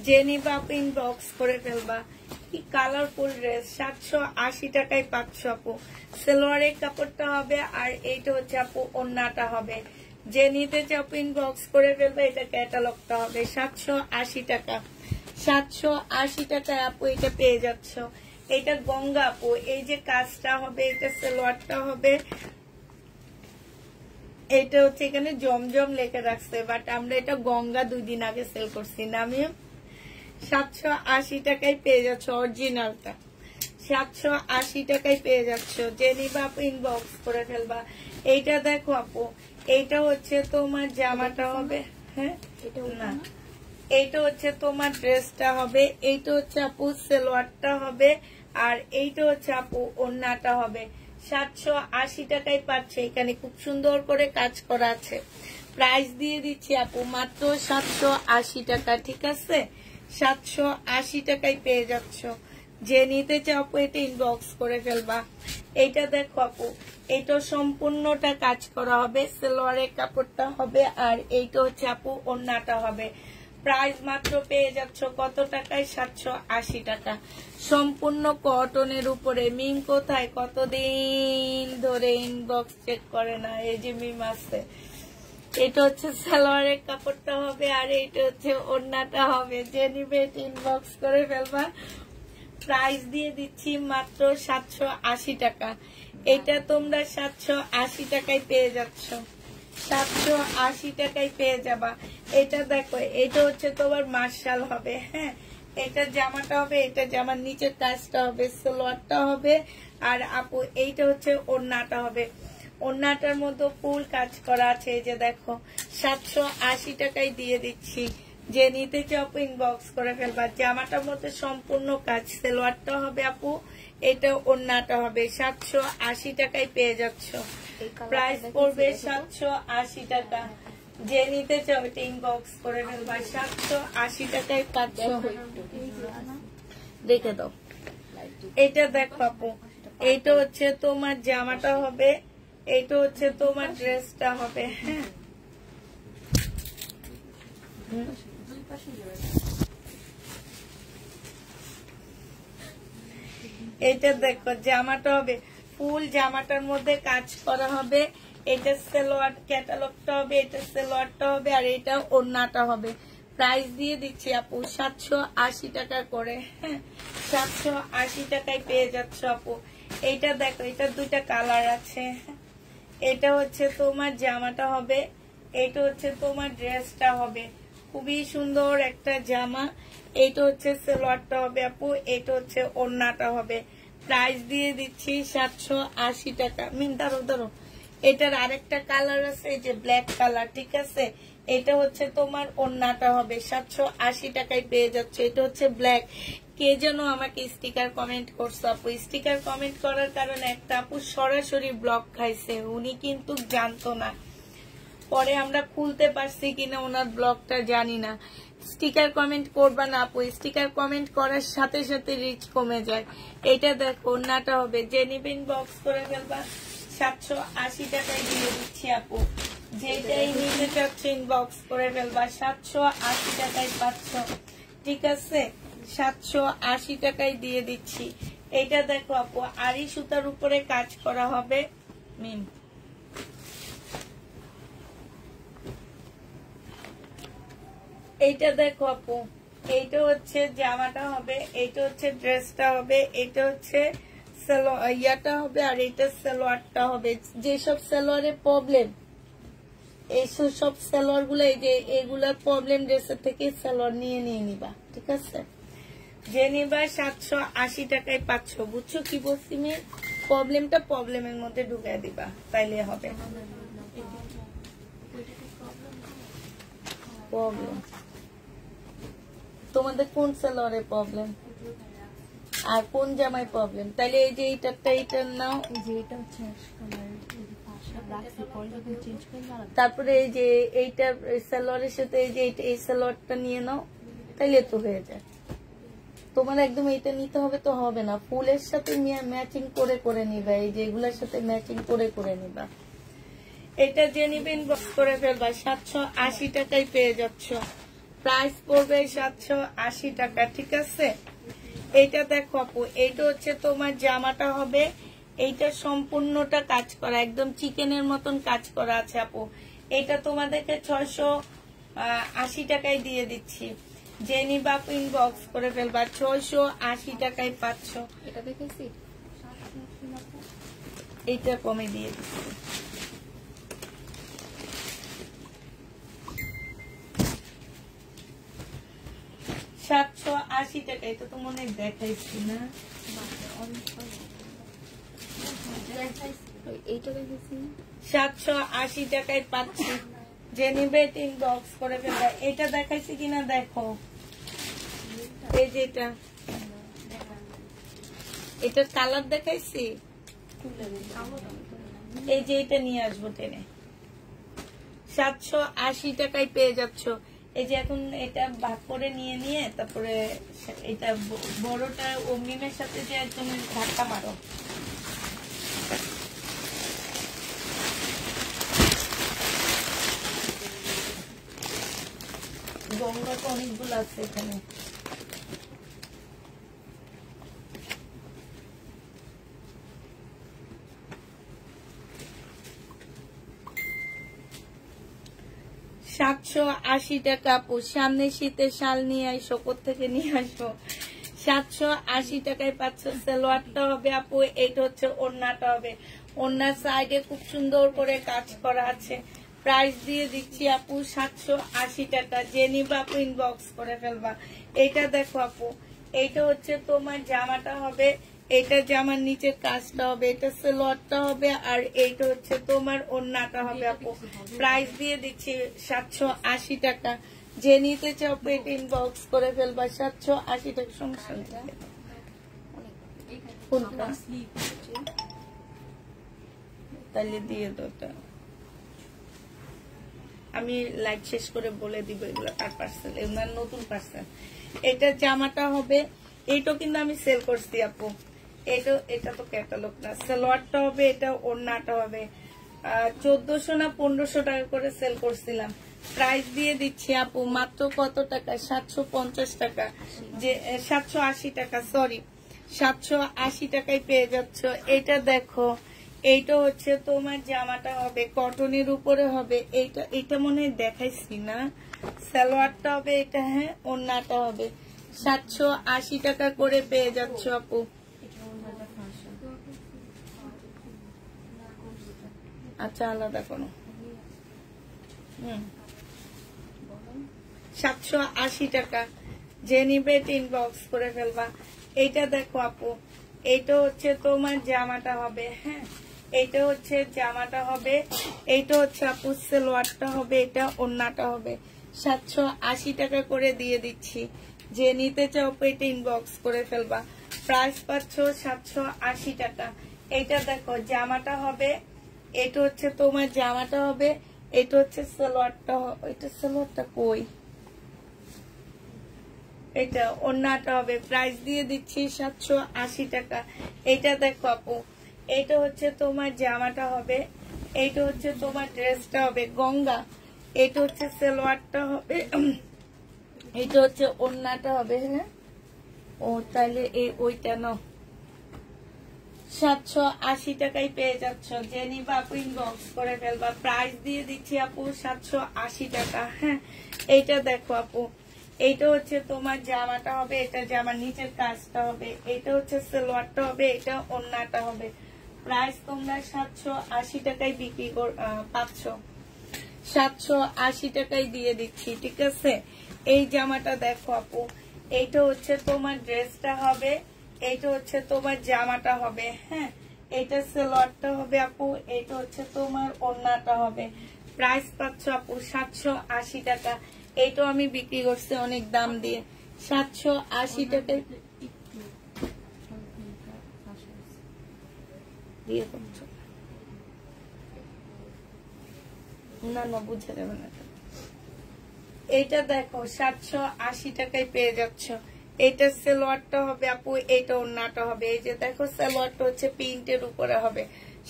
যে নিবা আপু ইনবক্স করে ফেলবা। কি কালারফুল ড্রেস, 780 টাকায় পাচ্ছ আপু। সেলোয়ারের কাপড়টা হবে, আর এইটা হচ্ছে আপু ওড়নাটা হবে, যে নিতে চাও ইনবক্স করে ফেলবে। এটা ক্যাটালগটা হবে, 780 টাকা। 780 টাকায় আপু এটা পেয়ে যাচ্ছ। এটা গঙ্গা আপু, এই যে কাজটা হবে, এটা সেলোয়ারটা হবে, এটা হচ্ছে এখানে জমজম লেখা রাখছে, বাট আমরা এটা গঙ্গা 2 দিন আগে সেল করছি না আমি। 780 টাকায় পেয়ে যাচ্ছ অরিজিনালটা, 780 টাকায় পেয়ে যাচ্ছ, যে নিবা আপু ইনবক্স করে ফেলবা। এইটা দেখো আপু, এইটা হচ্ছে তোমার জামাটা হবে, হ্যাঁ না এইটা হচ্ছে তোমার ড্রেসটা হবে, এইটা হচ্ছে আপু সেলোয়ারটা হবে, আর এইটা হচ্ছে আপু ওড়নাটা হবে। 780 টাকায় পাচ্ছে, এখানে খুব সুন্দর করে কাজ করা আছে। প্রাইস দিয়ে দিচ্ছি আপু মাত্র 780 টাকা, ঠিক আছে? 780 টাকায় পেয়ে যাচ্ছ, যে নিতে চাও আপু এটা ইনবক্স করে ফেলবা। এইটা দেখো আপু, এইটা সম্পূর্ণটা কাজ করা হবে, সেলোয়ারের কাপড়টা হবে, আর এইটা হচ্ছে আপু ওড়নাটা হবে। প্রাইস মাত্র পেয়ে যাচ্ছ কত টাকায়? 780 টাকা, সম্পূর্ণ কটনের উপরে। মিম কোথায়? কতদিন ধরে ইনবক্স চেক করে না, এই যে মিম আছে। এটা হচ্ছে সালোয়ারের কাপড়টা হবে, আর এইটা হচ্ছে ওড়নাটা হবে, যে নিবে ইনবক্স করে ফেলবা। প্রাইস দিয়ে দিচ্ছি মাত্র 780 টাকা। এটা তোমরা 780 টাকায় পেয়ে যাচ্ছ, 780 টাকায় পেয়ে যাবা। এটা দেখো, এটা হচ্ছে তোমার মার্শাল হবে, হ্যাঁ এটা জামাটা হবে, এটা জামার নিচের কাজটা হবে, সালোয়ারটা হবে, আর আপু এইটা হচ্ছে ওড়নাটা হবে। ওড়নাটার মধ্যে ফুল কাজ করা আছে, এই যে দেখো 780 টাকায় দিয়ে দিচ্ছি, যে নিতে চাও ইনবক্স করে ফেলবা। জামাটার মধ্যে সম্পূর্ণ কাজ, সালোয়ারটা হবে আপু, এটা ওড়নাটা হবে। 780 টাকায় পেয়ে যাচ্ছ, প্রাইস পড়বে 780 টাকা। যে নিতে চাও এটা ইনবক্স করে ফেলবা। 780 টাকায় পাচ্ছ, দেখে দাও। এটা দেখো আপু, এইটা হচ্ছে তোমার জামাটা হবে, এইটা হচ্ছে তোমার ড্রেসটা হবে, হ্যাঁ এটা দেখো জামাটা হবে, ফুল জামাটার মধ্যে কাজ করা হবে। এটা সালোয়ার ক্যাটালগটা হবে, এটা সালোয়ারটা হবে, আর এটা ওড়নাটা হবে। প্রাইস দিয়ে দিচ্ছি আপু 780 টাকা করে, হ্যাঁ 780 টাকায় পেয়ে যাচ্ছ আপু। এইটা দেখো, এটা দুইটা কালার আছে, এটা হচ্ছে তোমার জামাটা হবে, এটা হচ্ছে তোমার ড্রেসটা হবে। খুবই সুন্দর একটা জামা। এইটা হচ্ছে সালোয়ারটা হবে আপু, এটা হচ্ছে ওড়নাটা হবে। প্রাইস দিয়ে দিচ্ছি 780 টাকা। মিন ধরো ধরো, এটার আরেকটা কালার আছে, এই যে ব্ল্যাক কালার, ঠিক আছে? এটা হচ্ছে তোমার ওড়নাটা হবে 780 টাকায় পেয়ে যাচ্ছে। এটা হচ্ছে ব্ল্যাক। কে যেন আমাকে স্টিকার কমেন্ট করছে আপু, স্টিকার কমেন্ট করার কারণে একটা আপু সরাসরি ব্লক খাইছে, উনি কিন্তু জানতো না, পরে আমরা খুলতে পারছি কিনা ওনার ব্লগটা জানি না। স্টিকার কমেন্ট করবা না আপু, স্টিকার কমেন্ট করার সাথে সাথে রিচ কমে যায়। এটা দেখো ওড়নাটা হবে, যে নিবেন বক্স করে ফেলবা 780 টাকায় দিয়ে দিচ্ছি আপু। যেটাই নিতে চাচ্ছে ইনবক্স করে ফেলবা 780 টাকায় পাচ্ছ, ঠিক আছে? 780 টাকায় দিয়ে দিচ্ছি। এটা দেখো আপু আড়ি সুতার উপরে কাজ করা হবে মিম। এইটা দেখো আপু, এইটা হচ্ছে জামাটা হবে, এইটা হচ্ছে ড্রেসটা হবে, এটা হচ্ছে ইয়াটা হবে, আর এটা সালোয়ারটা হবে। যেসব সালোয়ারের প্রবলেম, এইসব সালোয়ার গুলো, এই যে এগুলার প্রবলেম ড্রেসের থেকে সালোয়ার নিয়ে নিবা, ঠিক আছে? যে নিবা 780 টাকায় পাচ্ছ, বুঝছো কি বলছি? প্রবলেমটা প্রবলেমের মধ্যে ঢুকাই দিবা, তাইলে হবে। প্রবলেম তোমাদের কোন সালোয়ারের প্রবলেম আর কোন জামায় প্রবলেম? তাইলে এই যে এইটার নাও, তারপরে এই যে এইটা সালোয়ারের সাথে এই যে এই সালোয়ারটা নিয়ে নাও, তাইলে তো হয়ে যায়। তোমার একদম এইটা নিতে হবে তো হবে না, ফুলের সাথে ম্যাচিং করে করে নিবা, এই যে এগুলোর সাথে ম্যাচিং করে করে নিবা। এটা যে নিবেন বক্স করে ফেলবা 780 টাকায় পেয়ে যাচ্ছ, প্রাইস পড়বে 780 টাকা, ঠিক আছে? এইটা দেখো আপু, এইটা হচ্ছে তোমার জামাটা হবে, এইটা সম্পূর্ণটা কাজ করা, একদম চিকেনের মতন কাজ করা আছে আপু। এটা তোমাদেরকে 680 টাকায় দিয়ে দিচ্ছি। যে নিবা আপু ইনবক্স করে ফেলবা 680 টাকায় পাচ্ছ। এটা দেখেছি, এইটা কমে দিয়ে দিচ্ছি। $780 টাকা, এটা তো মনে হয় দেখাইছি না? এইটা দেখেছি 780 টাকায় পাচ্ছি। যে নিবে ইনবক্স করে ফেলবা। এটা দেখাইছি কিনা দেখো, এই যে এটার কালার দেখাইছি, এই যে এটা নিয়ে আসবো টেনে। 780 টাকায় পেয়ে যাচ্ছ। এই যে এখন এটা ভাগ করে নিয়ে নিয়ে তারপরে এটা বড়টা ও মিমের সাথে যে একদম ধাক্কা মারো। গঙ্গা তো অনেকগুলো আছে এখানে। $780 টাকা আপু, সামনে শীতে শাল নিয়ে আসো, কোত্থেকে নিয়ে আসো। 780 টাকায় পাচ্ছ। সালোয়ারটা হবে আপু, এইটা হচ্ছে ওড়নাটা হবে, ওড়নার সাইডে খুব সুন্দর করে কাজ করা আছে। প্রাইস দিয়ে দিচ্ছি আপু 780 টাকা। যে নিবা আপু ইনবক্স করে ফেলবা। এটা দেখো আপু, এইটা হচ্ছে তোমার জামাটা হবে, এটা জামার নিচের কাজটা হবে, এটা সালোয়ারটা হবে, আর এইটা হচ্ছে তোমার ওড়নাটা হবে আপু। প্রাইস দিয়ে দিচ্ছি 780 টাকা। যে নিতে চাও পেট ইনবক্স করে ফেলবা 780 টাকা। সমস্যা নেই। কোনটা তাহলে দিয়ে দোটা আমি লাইভ শেষ করে বলে দিব এগুলো কার পার্সেল, এগুলো নতুন পার্সেল। এটা জামাটা হবে, এইটা কিন্তু আমি সেল করছি আপু, এটা তো ক্যাটালগ না। সালোয়ারটা হবে, এটা ওড়নাটা হবে। 1400 না 1500 টাকা করে সেল করছিলাম। প্রাইস দিয়ে দিচ্ছি আপু মাত্র কত টাকা? 750 টাকা, যে 780 টাকা, সরি 780 টাকায় পেয়ে যাচ্ছ। এটা দেখো, এইটা হচ্ছে তোমার জামাটা হবে, কটনের উপরে হবে। এটা মনে হয় দেখাইছি না? সালোয়ারটা হবে এটা, হ্যাঁ, ওড়নাটা হবে। 780 টাকা করে পেয়ে যাচ্ছ আপু। আচ্ছা, আলাদা কোনো 780 টাকা। যে নিবে ইনবক্স করে ফেলবা। এইটা দেখো আপু, এইটা হচ্ছে তোমার জামাটা হবে, হ্যাঁ, এইটা হচ্ছে জামাটা হবে, এইটা হচ্ছে আপু সালোয়ারটা হবে, এটা ওড়নাটা হবে। 780 টাকা করে দিয়ে দিচ্ছি। যে নিতে চাও আপু এটা ইনবক্স করে ফেলবা। প্রাইস পাচ্ছ 780 টাকা। এইটা দেখো জামাটা হবে, এটা হচ্ছে তোমার জামাটা হবে, এটা হচ্ছে সালোয়ারটা। এটা সালোয়ারটা কই, এটা ওড়নাটা হবে। প্রাইস দিয়ে দিচ্ছি 780 টাকা। এটা দেখো আপু, এটা হচ্ছে তোমার জামাটা হবে, এইটা হচ্ছে তোমার ড্রেসটা হবে গঙ্গা, এটা হচ্ছে সালোয়ারটা হবে, এটা হচ্ছে ওড়নাটা হবে। হ্যাঁ ও তাহলে ওইটা নাও, 780 টাকায় পেয়ে যাচ্ছ। যে নিবা আপু ইনবক্স করে ফেলবা। প্রাইস দিয়ে দিচ্ছি আপু 780 টাকা। হ্যাঁ এইটা দেখো আপু, এইটা হচ্ছে তোমার জামাটা হবে, এটা জামার নিচের কাজটা হবে, এটা হচ্ছে সালোয়ারটা হবে, এটা ওড়নাটা হবে। প্রাইস তোমরা 780 টাকায় বিক্রি পাচ্ছ, 780 টাকায় দিয়ে দিচ্ছি। ঠিক আছে, এই জামাটা দেখো আপু, এইটা হচ্ছে তোমার ড্রেসটা হবে, এইটা হচ্ছে তোমার জামাটা হবে। হ্যাঁ এইটা সালোয়ারটা হবে আপু, এইটা হচ্ছে তোমার ওড়নাটা হবে। প্রাইস পাচ্ছ আপু 780 টাকা। এইটাও আমি বিক্রি করছি অনেক দাম দিয়ে, 780 টাকায় দিয়ে করছো। না না বুঝে যাবে না। এইটা দেখো 780 টাকায় পেয়ে যাচ্ছ। এইটা সালোয়ারটা হবে আপু, এইটা ওড়নাটা হবে। এই যে দেখো সালোয়ারটা হচ্ছে প্রিন্টের উপরে হবে,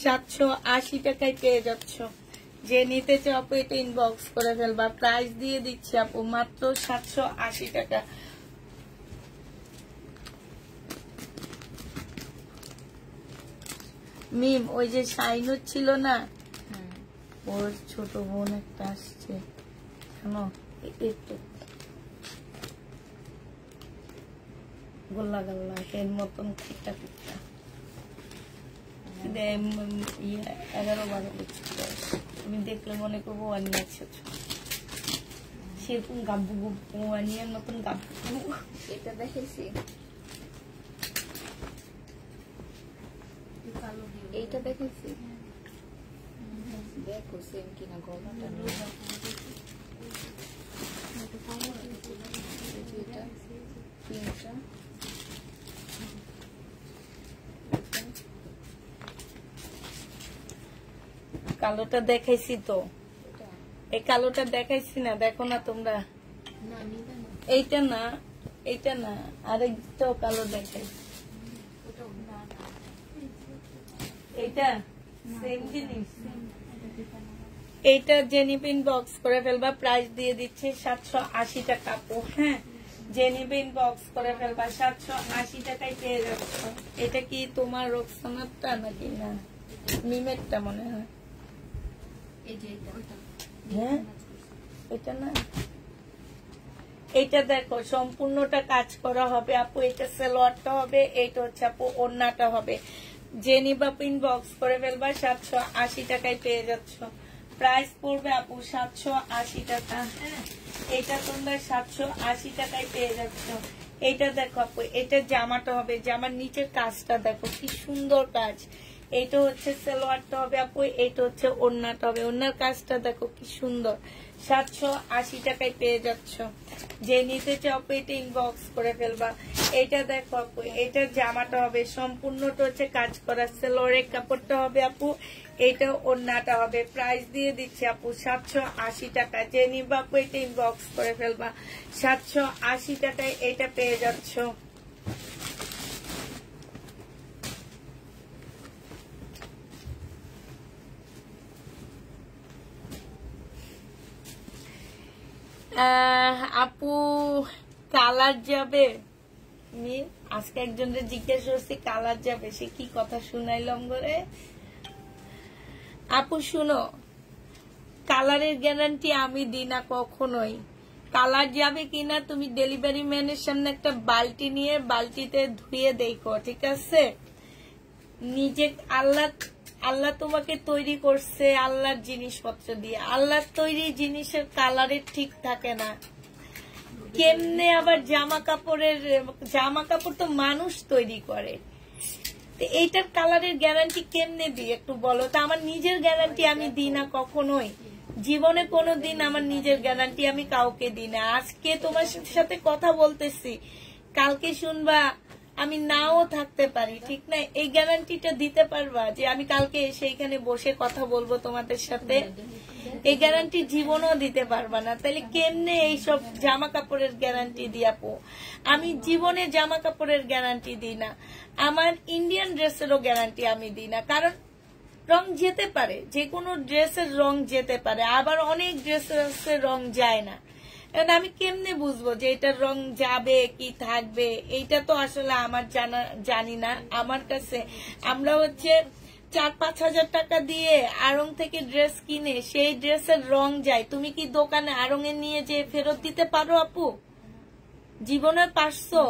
780 টাকায় পেয়ে যাচ্ছ। যে নিতে চাও আপু এটা ইনবক্স করে ফেলবা। প্রাইস দিয়ে দিচ্ছি আপু মাত্র 780 টাকা। মিম ওই যে শাইন ছিল না, ওর ছোট বোন একটা আসছে, শোনো একটু গোল্লা গাল্লা এর মতন কুত্তা কুত্তা 11-12 বছর বয়স। তুমি দেখলে মনে করবো আনিয়ে সেরকম গাব্বু গুব্বু আনিয়ার মতন গাব্বু। এটা দেখেছি, এইটা দেখেছি, দেখো সেম কিনা গলাটা পিঙ্কটা। কালোটা দেখাইছি তো, এই কালোটা দেখাইছি না, দেখো না তোমরা। এইটা না, এইটা না, আরেকটাও কালো দেখাই। এইটা সেম জিনিস। এইটা জেনিপিন বক্স করে ফেলবা। প্রাইস দিয়ে দিচ্ছে 780 টাকা আপু। হ্যাঁ জেনিপিন বক্স করে ফেলবা, 780 টাকায় পেয়ে যাচ্ছ। এটা কি তোমার রোকসানারটা নাকি না মিমেরটা মনে হয়? হ্যাঁ এটা না, এটা দেখো সম্পূর্ণটা কাজ করা হবে আপু। এটা সালোয়ারটা হবে, এইটা হচ্ছে আপু ওড়নাটা হবে। জেনি বা পিন বক্স করে ফেলবা, 780 টাকায় পেয়ে যাচ্ছ। প্রাইস পড়বে আপু 780 টাকা। হ্যাঁ এটা তোমরা 780 টাকায় পেয়ে যাচ্ছ। এইটা দেখো আপু, এটা জামাটা হবে, জামার নিচের কাজটা দেখো কি সুন্দর কাজ। এইটা হচ্ছে সালোয়ারটা হবে আপু, এইটা হচ্ছে ওড়নাটা হবে, ওড়নার কাজটা দেখো কি সুন্দর। 780 টাকায় পেয়ে যাচ্ছ। যে নিতে চাও আপু এটা ইনবক্স করে ফেলবা। এটা দেখো আপু, এটা জামাটা হবে, সম্পূর্ণটা হচ্ছে কাজ করা। সালোয়ারের কাপড়টা হবে আপু, এইটা ওড়নাটা হবে। প্রাইস দিয়ে দিচ্ছি আপু 780 টাকা। যে নিবা আপু এটা ইনবক্স করে ফেলবা। 780 টাকায় এটা পেয়ে যাচ্ছ। আপু কালার যাবে, আজকে একজনের জিজ্ঞেস করছি কালার যাবে, সে কি কথা শুনাইলাম করে। আপু শুনো, কালারের গ্যারান্টি আমি দিই না কখনোই। কালার যাবে কিনা তুমি ডেলিভারি ম্যানের সামনে একটা বালতি নিয়ে বালতিতে ধুয়ে দেখো, ঠিক আছে? নিজে আল্লাহ তোমাকে তৈরি করছে আল্লাহর জিনিসপত্র দিয়ে। আল্লাহর তৈরি জিনিসের কালারের ঠিক থাকে না। কেমনে আবার জামা কাপড় তো মানুষ তৈরি করে, তো এইটার কালারের গ্যারান্টি কেমনে দিই একটু বলো তো। আমার নিজের গ্যারান্টি আমি দিই না কখনোই, জীবনে কোনোদিন আমার নিজের গ্যারান্টি আমি কাউকে দিই না। আজকে তোমার সাথে কথা বলতেছি, কালকে শুনবা আমি নাও থাকতে পারি, ঠিক না? এই গ্যারান্টিটা দিতে পারবা যে আমি কালকে এসে এখানে বসে কথা বলবো তোমাদের সাথে? এই গ্যারান্টি জীবনও দিতে পারবা না। তাহলে কেমনে এইসব জামা কাপড়ের গ্যারান্টি দিয়াপো? আমি জীবনে জামা কাপড়ের গ্যারান্টি দিই না, আমার ইন্ডিয়ান ড্রেসেরও গ্যারান্টি আমি দিই না। কারণ রং যেতে পারে, যে কোনো ড্রেসের রং যেতে পারে, আবার অনেক ড্রেসের রং যায় না। এখন আমি কেমনে বুঝবো যে এটার রং যাবে কি থাকবে? এইটা তো আসলে আমার জানি না। আমার কাছে আমরা হচ্ছে 4-5 হাজার টাকা দিয়ে আড়ং থেকে ড্রেস কিনে সেই ড্রেসের রং যায়, তুমি কি দোকানে আড়ঙে নিয়ে যে ফেরত দিতে পারো আপু? জীবনে পারছো?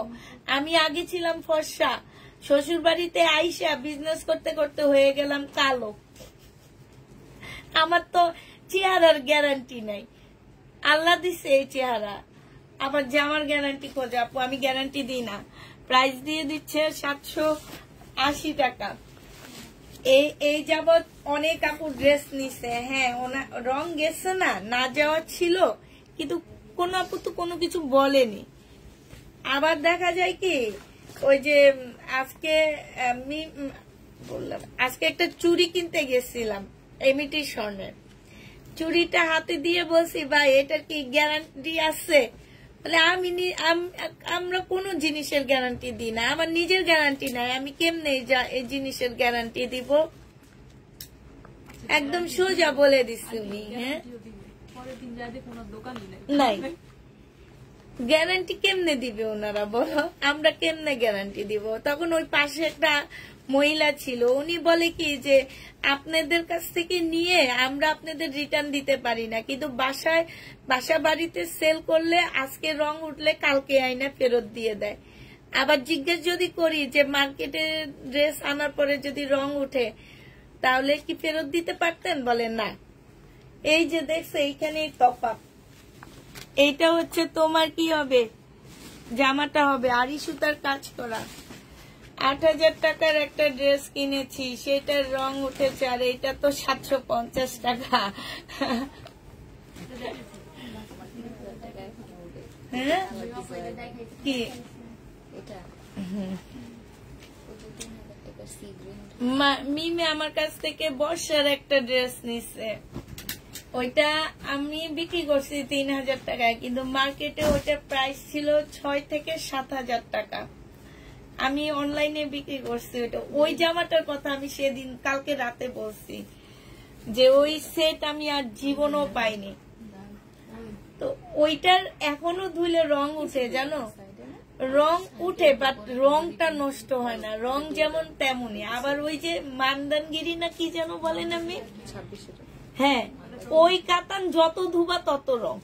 আমি আগে ছিলাম ফর্সা, শ্বশুর বাড়িতে আইসা বিজনেস করতে করতে হয়ে গেলাম কালো। আমার তো চেহারার গ্যারান্টি নাই, আল্লাহ দিছে এই চেহারা, আবার জামার গ্যারান্টি খোঁজে আপু। আমি গ্যারান্টি দিই না। প্রাইস দিয়ে দিচ্ছে 780 টাকা। এই যাবৎ অনেক আপু ড্রেস নিছে, হ্যাঁ রং গেছে না, না যাওয়া ছিল, কিন্তু কোন আপু তো কোনো কিছু বলেনি। আবার দেখা যায় কি, ওই যে আজকে আমি বললাম, আজকে একটা চুড়ি কিনতে গেছিলাম এমিটি স্বর্ণের, চুড়িটা হাতে দিয়ে বলছি ভাই এটা কি গ্যারান্টি আছে? বলে আমরা কোন জিনিসের গ্যারান্টি দিই না, আমার নিজের গ্যারান্টি নাই, আমি কেমনে এই জিনিসের গ্যারান্টি দিব? একদম সোজা বলে দিচ্ছি উনি। হ্যাঁ নাই, গ্যারান্টি কেমনে দিবে ওনারা বলো? আমরা কেমনে গ্যারান্টি দিব? তখন ওই পাশে একটা মহিলা ছিল, উনি বলে কি যে আপনাদের কাছ থেকে নিয়ে আমরা আপনাদের রিটার্ন দিতে পারি না, কিন্তু বাসা বাড়িতে সেল করলে আজকে রং উঠলে কালকে আইনা ফেরত দিয়ে দেয়। আবার জিজ্ঞেস যদি করি যে মার্কেটে ড্রেস আনার পরে যদি রং উঠে তাহলে কি ফেরত দিতে পারতেন? বলে না। এই যে দেখছো এইখানে তফাৎ। এইটা হচ্ছে তোমার কি হবে, জামাটা হবে আড়ি সুতার কাজ করা, 8,000 টাকার একটা ড্রেস কিনেছি, সেটার রং উঠেছে, আর এইটা তো 750 টাকা। হ্যাঁ কি মিমে আমার কাছ থেকে বর্ষার একটা ড্রেস নিছে, ওইটা আমি বিক্রি করছি 3,000 টাকায়, কিন্তু মার্কেটে ওইটার প্রাইস ছিল 6 থেকে 7,000 টাকা। আমি অনলাইনে বিক্রি করছি ওইটা। ওই জামাটার কথা আমি সেদিন কালকে রাতে বলছি যে ওই সেট আমি আর জীবনও পাইনি। তো ওইটার এখনো ধুলে রং উঠে, জানো? রং উঠে, বাট রংটা নষ্ট হয় না, রং যেমন তেমনই। আবার ওই যে মানদানগিরি না কি যেন বলেন আমি, হ্যাঁ ওই কাতান যত ধুবা তত রং।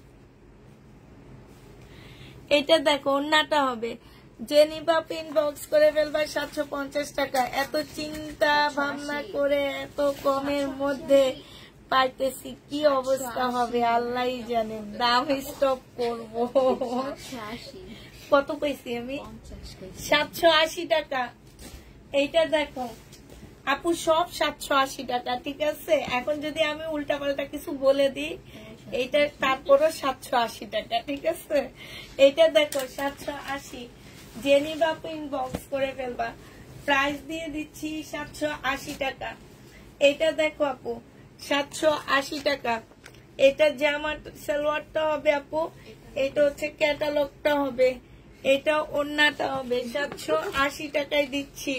এটা দেখো ওন্নাটা হবে, জেনিবা পিন বক্স করে ফেলবা 750 টাকা। এত চিন্তা ভাবনা করে এত কমের মধ্যে পাইতেছি, কি অবস্থা হবে আল্লাহই জানেন। দাম স্টপ করবো। কত পেয়েছি আমি? 780 টাকা। এইটা দেখো আপু সব 780 টাকা, ঠিক আছে? এখন যদি আমি উল্টা পাল্টা কিছু বলে দিই, এইটা তারপরও 780 টাকা, ঠিক আছে? এইটা দেখো 780, জেনিবা পিন বক্স করে ফেলবা, প্রাইস দিয়ে দিচ্ছি 780 টাকা। এটা দেখো আপু 780 টাকা। এটা জামা সালোয়ারটা হবে আপু, এটা হচ্ছে ক্যাটালগটা হবে, এটা ওন্নাটা হবে, 780 টাকায় দিচ্ছি।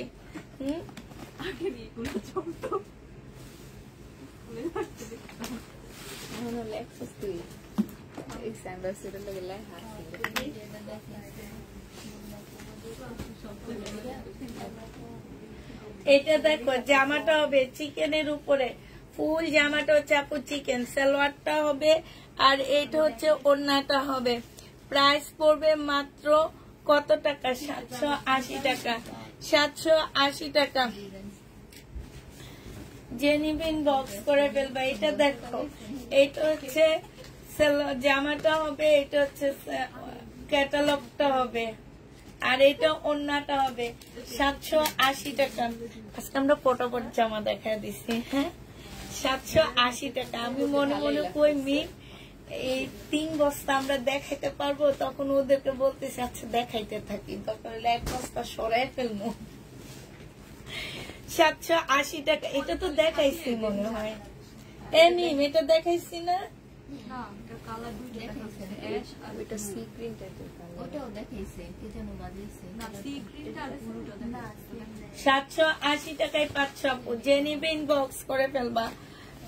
এটা দেখো জামাটা হবে চিকেনের উপরে, ফুল জামাটা হচ্ছে আপু চিকেন, সালোয়ারটা হবে, আর এটা হচ্ছে ওড়নাটা হবে। প্রাইস পড়বে মাত্র কত টাকা? 780 টাকা। 780 টাকা। জেনিবিন বক্স করে ফেলবা। এটা দেখো, এটা হচ্ছে জামাটা হবে, এটা হচ্ছে ক্যাটালগটা হবে, আর এটা ওন্নাটা হবে 780 টাকা। আজকে আমরা পটাপট জামা দেখা দিছি। হ্যাঁ, 780 টাকা। আমি মনে মনে কই মি এই 3 বস্তা আমরা দেখাইতে পারবো, তখন ওদেরকে বলতেছি আচ্ছা দেখাইতে থাকি, তখন 1 বস্তা সরাই ফেলবো। 780 টাকা। এটা তো দেখাইছি মনে হয়, এমিম এটা দেখাইছি না? ওইটা সি গ্রিন টাইপের কালার। ওটাও দেখাইছে, কি যেন বাজিয়েছে। 780 টাকায় পাচ্ছ আপু, যে নিবে ইনবক্স করে ফেলবা।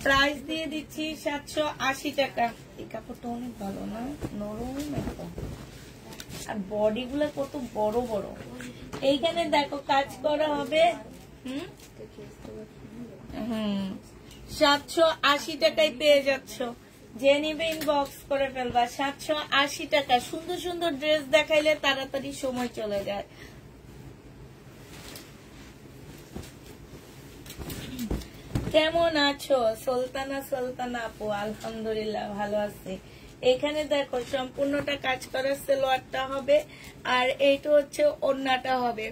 প্রাইস দিয়ে দিচ্ছি 780 টাকা। এই কাপড়টা অনেক ভালো না, নরম একদম, আর বডি গুলো কত বড় বড়। এইখানে দেখো কাজ করা হবে। 780 টাকায় পেয়ে যাচ্ছ, যে নিবে ইনবক্স করে ফেলবা। 780 টাকা। সুন্দর সুন্দর ড্রেস দেখাইলে তাড়াতাড়ি সময় চলে যায়। কেমন আছো সুলতানা? সুলতানা আপু আলহামদুলিল্লাহ ভালো আছি। এখানে দেখো সম্পূর্ণটা কাজ করা সালোয়ারটা হবে, আর এইটা হচ্ছে ওড়নাটা হবে।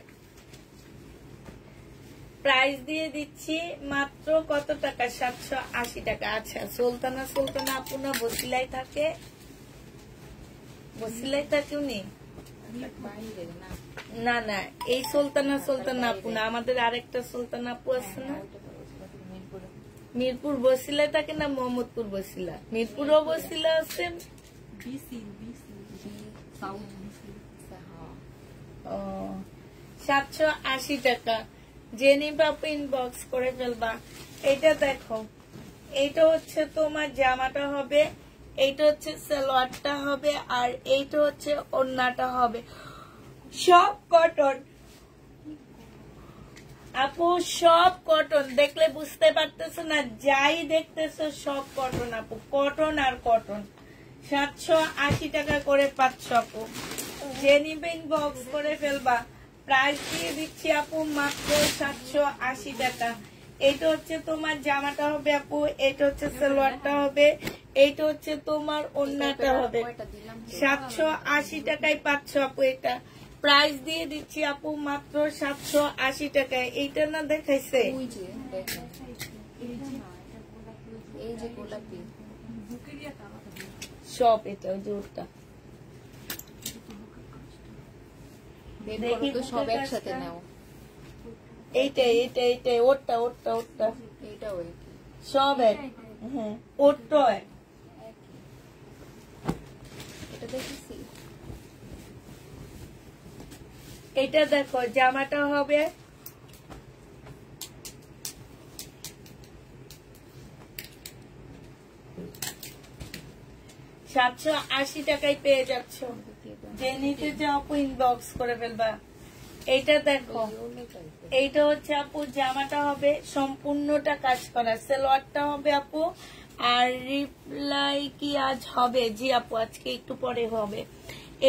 প্রাইস দিয়ে দিচ্ছি মাত্র কত টাকা? 780 টাকা। আচ্ছা, সুলতানা সুলতানা আপু না বসিলাই থাকে? বসিলাই থাকে উনি? না না, এই সুলতানা সুলতানা আপু না, আমাদের আরেকটা সুলতানা আপু আছে না, মিরপুর বসিলা থাকে না, মোহাম্মদপুর বসিলা? মিরপুরও বসিলা আছে। 780 টাকা। জেনি বাপু ইনবক্স করে ফেলবা। এটা দেখো, এইটা হচ্ছে তোমার জামাটা হবে, এইটা হচ্ছে সালোয়ারটা হবে, আর এইটা হচ্ছে ওড়নাটা হবে। সব কটন আপু, সব কটন। দেখলে বুঝতে পারতেছো না, যাই দেখতেছো সব কটন আপু, কটন আর কটন। 780 টাকা করে পাচ্ছ আপু, যে নিবে ইনবক্স করে ফেলবা। প্রাইস দিয়ে দিচ্ছি আপু মাত্র 780 টাকা। এইটা হচ্ছে তোমার জামাটা হবে আপু, এইটা হচ্ছে সালোয়ারটা হবে, এইটা হচ্ছে তোমার ওড়নাটা হবে। 780 টাকায় পাচ্ছ আপু এটা। প্রাইস দিয়ে দিচ্ছি আপু মাত্র 780 টাকায়। এইটা না দেখাইছে? সব এটা জোরটা দেখি, সব একসাথে নাও। এইটাই এইটা এইটাই ওরটা ওরটা ওরটা এইটাও সব এক। হ্যাঁ, ওরটা এক। এটা দেখেছি। এটা দেখো জামাটা হবে, $780 টাকায় পেয়ে যাচ্ছ। যে নিতে চাও আপু ইনবক্স করে ফেলবা। এইটা দেখো, এইটা হচ্ছে আপু জামাটা হবে, সম্পূর্ণটা কাজ করা। সালোয়ারটা হবে আপু, আর রিপ্লাই কি আজ হবে? জি আপু, আজকে একটু পরে হবে।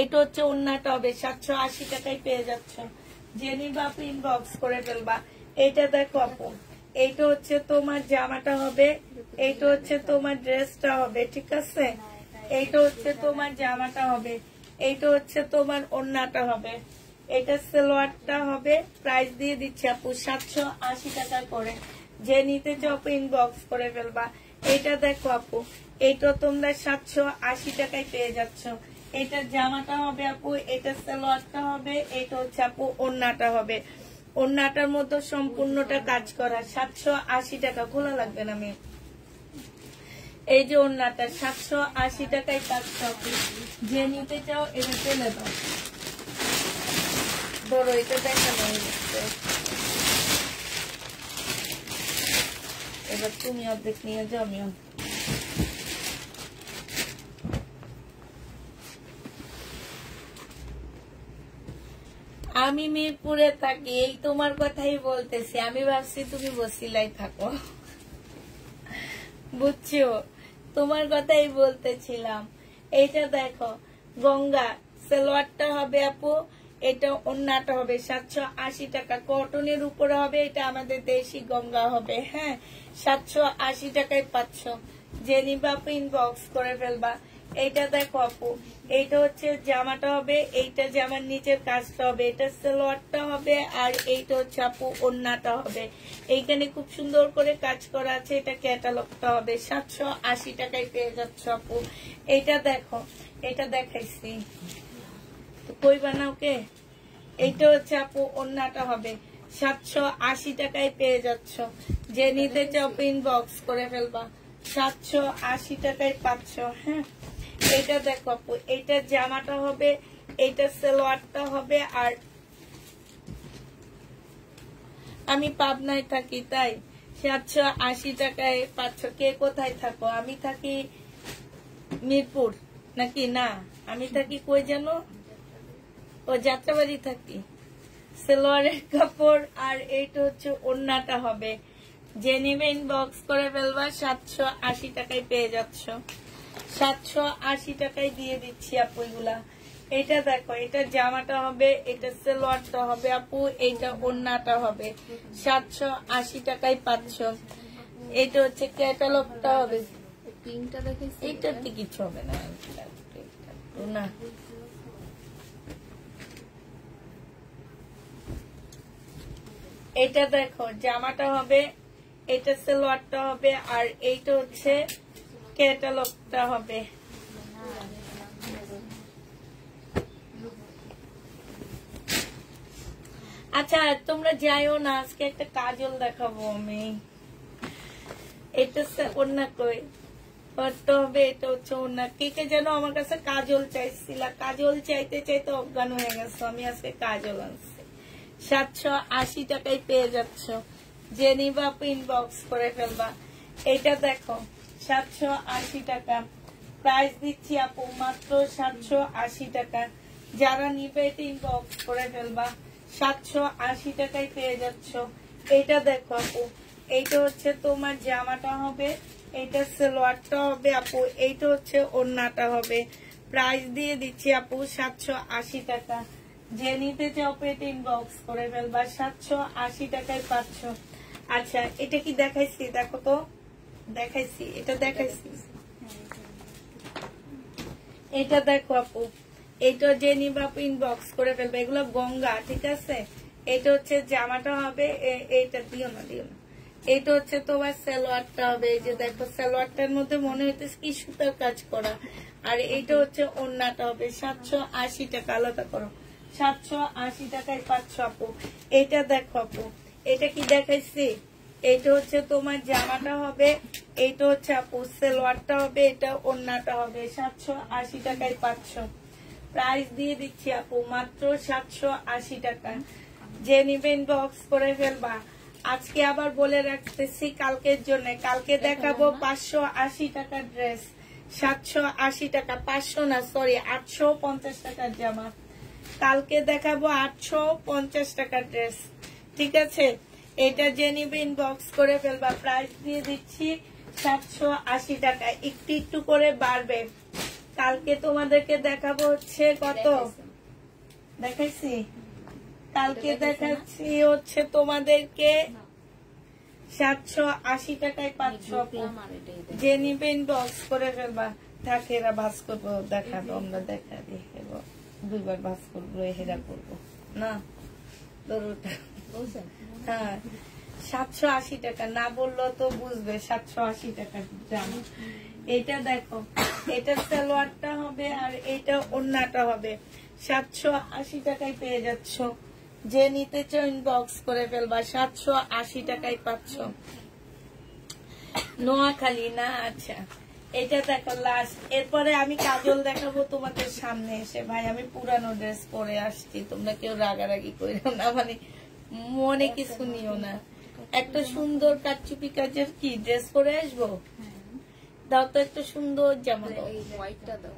এটা হচ্ছে ওড়নাটা হবে। 780 টাকায় পেয়ে যাচ্ছ, যে নিবা আপু ইনবক্স করে ফেলবা। এইটা দেখো আপু, এইটা হচ্ছে তোমার জামাটা হবে, এইটা হচ্ছে তোমার ড্রেসটা হবে, ঠিক আছে? এইটা হচ্ছে তোমার জামাটা হবে, এইটা হচ্ছে তোমার ওড়নাটা হবে, এটা সালোয়ারটা হবে। প্রাইস দিয়ে দিচ্ছি আপু 780 টাকা করে, যে নিতে চাও আপু ইনবক্স করে ফেলবা। এটা দেখো আপু, এইটা তোমরা 780 টাকায় পেয়ে যাচ্ছ। এটা জামাটা হবে আপু, এটা সালোয়ারটা হবে, এটা হচ্ছে আপু ওড়নাটা হবে। ওড়নাটার মধ্যে সম্পূর্ণটা কাজ করা। 780 টাকা। খোলা লাগবে না মেয়ে। এই যে ওড়নাটা 780 টাকায় পাচ্ছ আপু, যে নিতে চাও এটা চলে দাও। ধরো, এটা দেখানো হয়ে যাচ্ছে, এবার তুমি অর্ধেক নিয়ে যাও, আমি আমি মিরপুরে থাকি। এই তোমার কথাই বলতেছি, আমি ভাবছি তুমি বসিলাই থাকো, বুঝছো? তোমার কথাই বলতেছিলাম। এইটা দেখো, গঙ্গা সালোয়ারটা হবে আপু, এটা ওড়নাটা হবে। 780 টাকা। কটনের উপরে হবে, এটা আমাদের দেশি গঙ্গা হবে। হ্যাঁ, 780 টাকায় পাচ্ছ, যে নিবা আপু ইনবক্স করে ফেলবা। এইটা দেখো আপু, এইটা হচ্ছে জামাটা হবে, এইটা জামার নিচের কাজটা হবে, এটা সালোয়ারটা হবে, আর এইটা হচ্ছে আপু ওড়নাটা হবে। এইখানে খুব সুন্দর করে কাজ করা আছে, এটা ক্যাটালগটা হবে। 780 টাকায় পেয়ে যাচ্ছ আপু। এইটা দেখো, এটা দেখাইছি তো কই বানাও কে। এইটা হচ্ছে আপু ওড়নাটা হবে, 780 টাকায় পেয়ে যাচ্ছ। যে নিতে চাও ইনবক্স করে ফেলবা, 780 টাকায় পাচ্ছ। হ্যাঁ, এটা দেখো আপু, এইটা জামাটা হবে, এইটা সালোয়ারটা হবে। আর আমি পাবনায় থাকি তাই 780 টাকায় পাচ্ছ। কে কোথায় থাকো? আমি থাকি মিরপুর নাকি? না, আমি থাকি কই জানো, ও যাত্রাবাড়ি থাকি। সালোয়ারের কাপড় আর এইটা হচ্ছে ওড়নাটা হবে। যে নিবে ইনবক্স করে ফেলবা, 780 টাকায় পেয়ে যাচ্ছ। 780 টাকায় দিয়ে দিচ্ছি আপু এগুলা। এটা দেখো, এটা জামাটা হবে, এটা সালোয়ারটা হবে আপু, এইটা ওড়নাটা হবে। 780 টাকায় পাচ্ছ। এটা হচ্ছে ক্যাটালগটা হবে। পিঙ্কটা দেখাইছি, এইটাতে কিছু হবে না না। এটা দেখো, জামাটা হবে, এটা সালোয়ারটা হবে, আর এইটা হচ্ছে ক্যাটালগটা হবে। আচ্ছা তোমরা যাইও না, আজকে একটা কাজল দেখাবো আমি। এটা ওড়না কই করতে হবে, এটা হচ্ছে ওড়না। কে যেন আমার কাছে কাজল চাইছিল, কাজল চাইতে চাইতে অজ্ঞান হয়ে গেছে। আমি আজকে কাজল আনছি। 780 টাকায় পেয়ে যাচ্ছ। যে নিবা ইনবক্স করে ফেলবা। এটা দেখো, 780 টাকা প্রাইস দিচ্ছি আপু, মাত্র 780 টাকা। যারা নিবে এটা ইনবক্স করে ফেলবা, 780 টাকায় পেয়ে যাচ্ছ। এটা দেখো আপু, এইটা হচ্ছে তোমার জামাটা হবে, এইটা সালোয়ারটা হবে আপু, এইটা হচ্ছে ওড়নাটা হবে। প্রাইস দিয়ে দিচ্ছি আপু 780 টাকা। যে নিতে চাও পেট ইনবক্স করে ফেলবা, 780 টাকায় পাচ্ছ। আচ্ছা, এটা কি দেখাইছি? দেখো তো, দেখাইছি, এটা দেখাইছি। এটা দেখো আপু, এটা যে নিবা ইনবক্স করে ফেলবে। এগুলো গঙ্গা, ঠিক আছে। এটা হচ্ছে জামাটা হবে, এইটা দিও না, দিও না। এটা হচ্ছে তোমার সালোয়ারটা হবে। এই যে দেখো, সালোয়ারটার মধ্যে মনে হইতেছে কি সুতার কাজ করা। আর এইটা হচ্ছে ওড়নাটা হবে। 780 টাকা। আলাদা করো, 780 টাকায় পাচ্ছ আপু। এটা দেখো আপু, এটা কি দেখাইছি? এইটা হচ্ছে তোমার জামাটা হবে, এইটা হচ্ছে আপু সালোয়ারটা হবে, এটা ওড়নাটা হবে। 780 টাকায় পাচ্ছ। প্রাইস দিয়ে দিচ্ছি আপু, মাত্র 780 টাকা। যে নিবে ইনবক্স করে ফেলবা। আজকে আবার বলে রাখতেছি কালকের জন্য, কালকে দেখাবো 580 টাকার ড্রেস। 780 টাকা, 500 না, সরি 850 টাকার জামা। কালকে দেখাবো 850 টাকার ড্রেস, ঠিক আছে। এটা যে নিবে ইনবক্স করে ফেলবা। প্রাইস দিয়ে দিচ্ছি 780 টাকা। একটু একটু করে বাড়বে। কালকে তোমাদেরকে দেখাবো হচ্ছে কত দেখাইছি, কালকে দেখাচ্ছি হচ্ছে তোমাদেরকে 780 টাকায় পাচ্ছ। যে নিবে ইনবক্স করে ফেলবা। থাকে এরা ভাস করবো, দেখাবো আমরা, দেখা দিয়ে দুইবার ভাস করবো, হেরা করবো না। হ্যাঁ, 780 টাকা না বললো তো বুঝবে। 780 টাকা জানো। এটা দেখো, এটা সালোয়ারটা হবে, আর এটা ওড়নাটা হবে। 780 টাকায় পেয়ে যাচ্ছ। যে নিতে চাও ইনবক্স করে ফেলবা। 780 টাকায় পাচ্ছ। নোয়াখালী না? আচ্ছা, এটা দেখো লাস্ট। এরপরে আমি কাজল দেখাবো তোমাদের সামনে এসে। ভাই আমি পুরানো ড্রেস পরে আসছি, তোমরা কেউ রাগারাগি করো না, মানে মনে কিছু নিও না। একটা সুন্দর কাটচুপি কাজের কি ড্রেস পরে আসবো? দাও তো একটা সুন্দর জামা দাও। হোয়াইটটা দাও,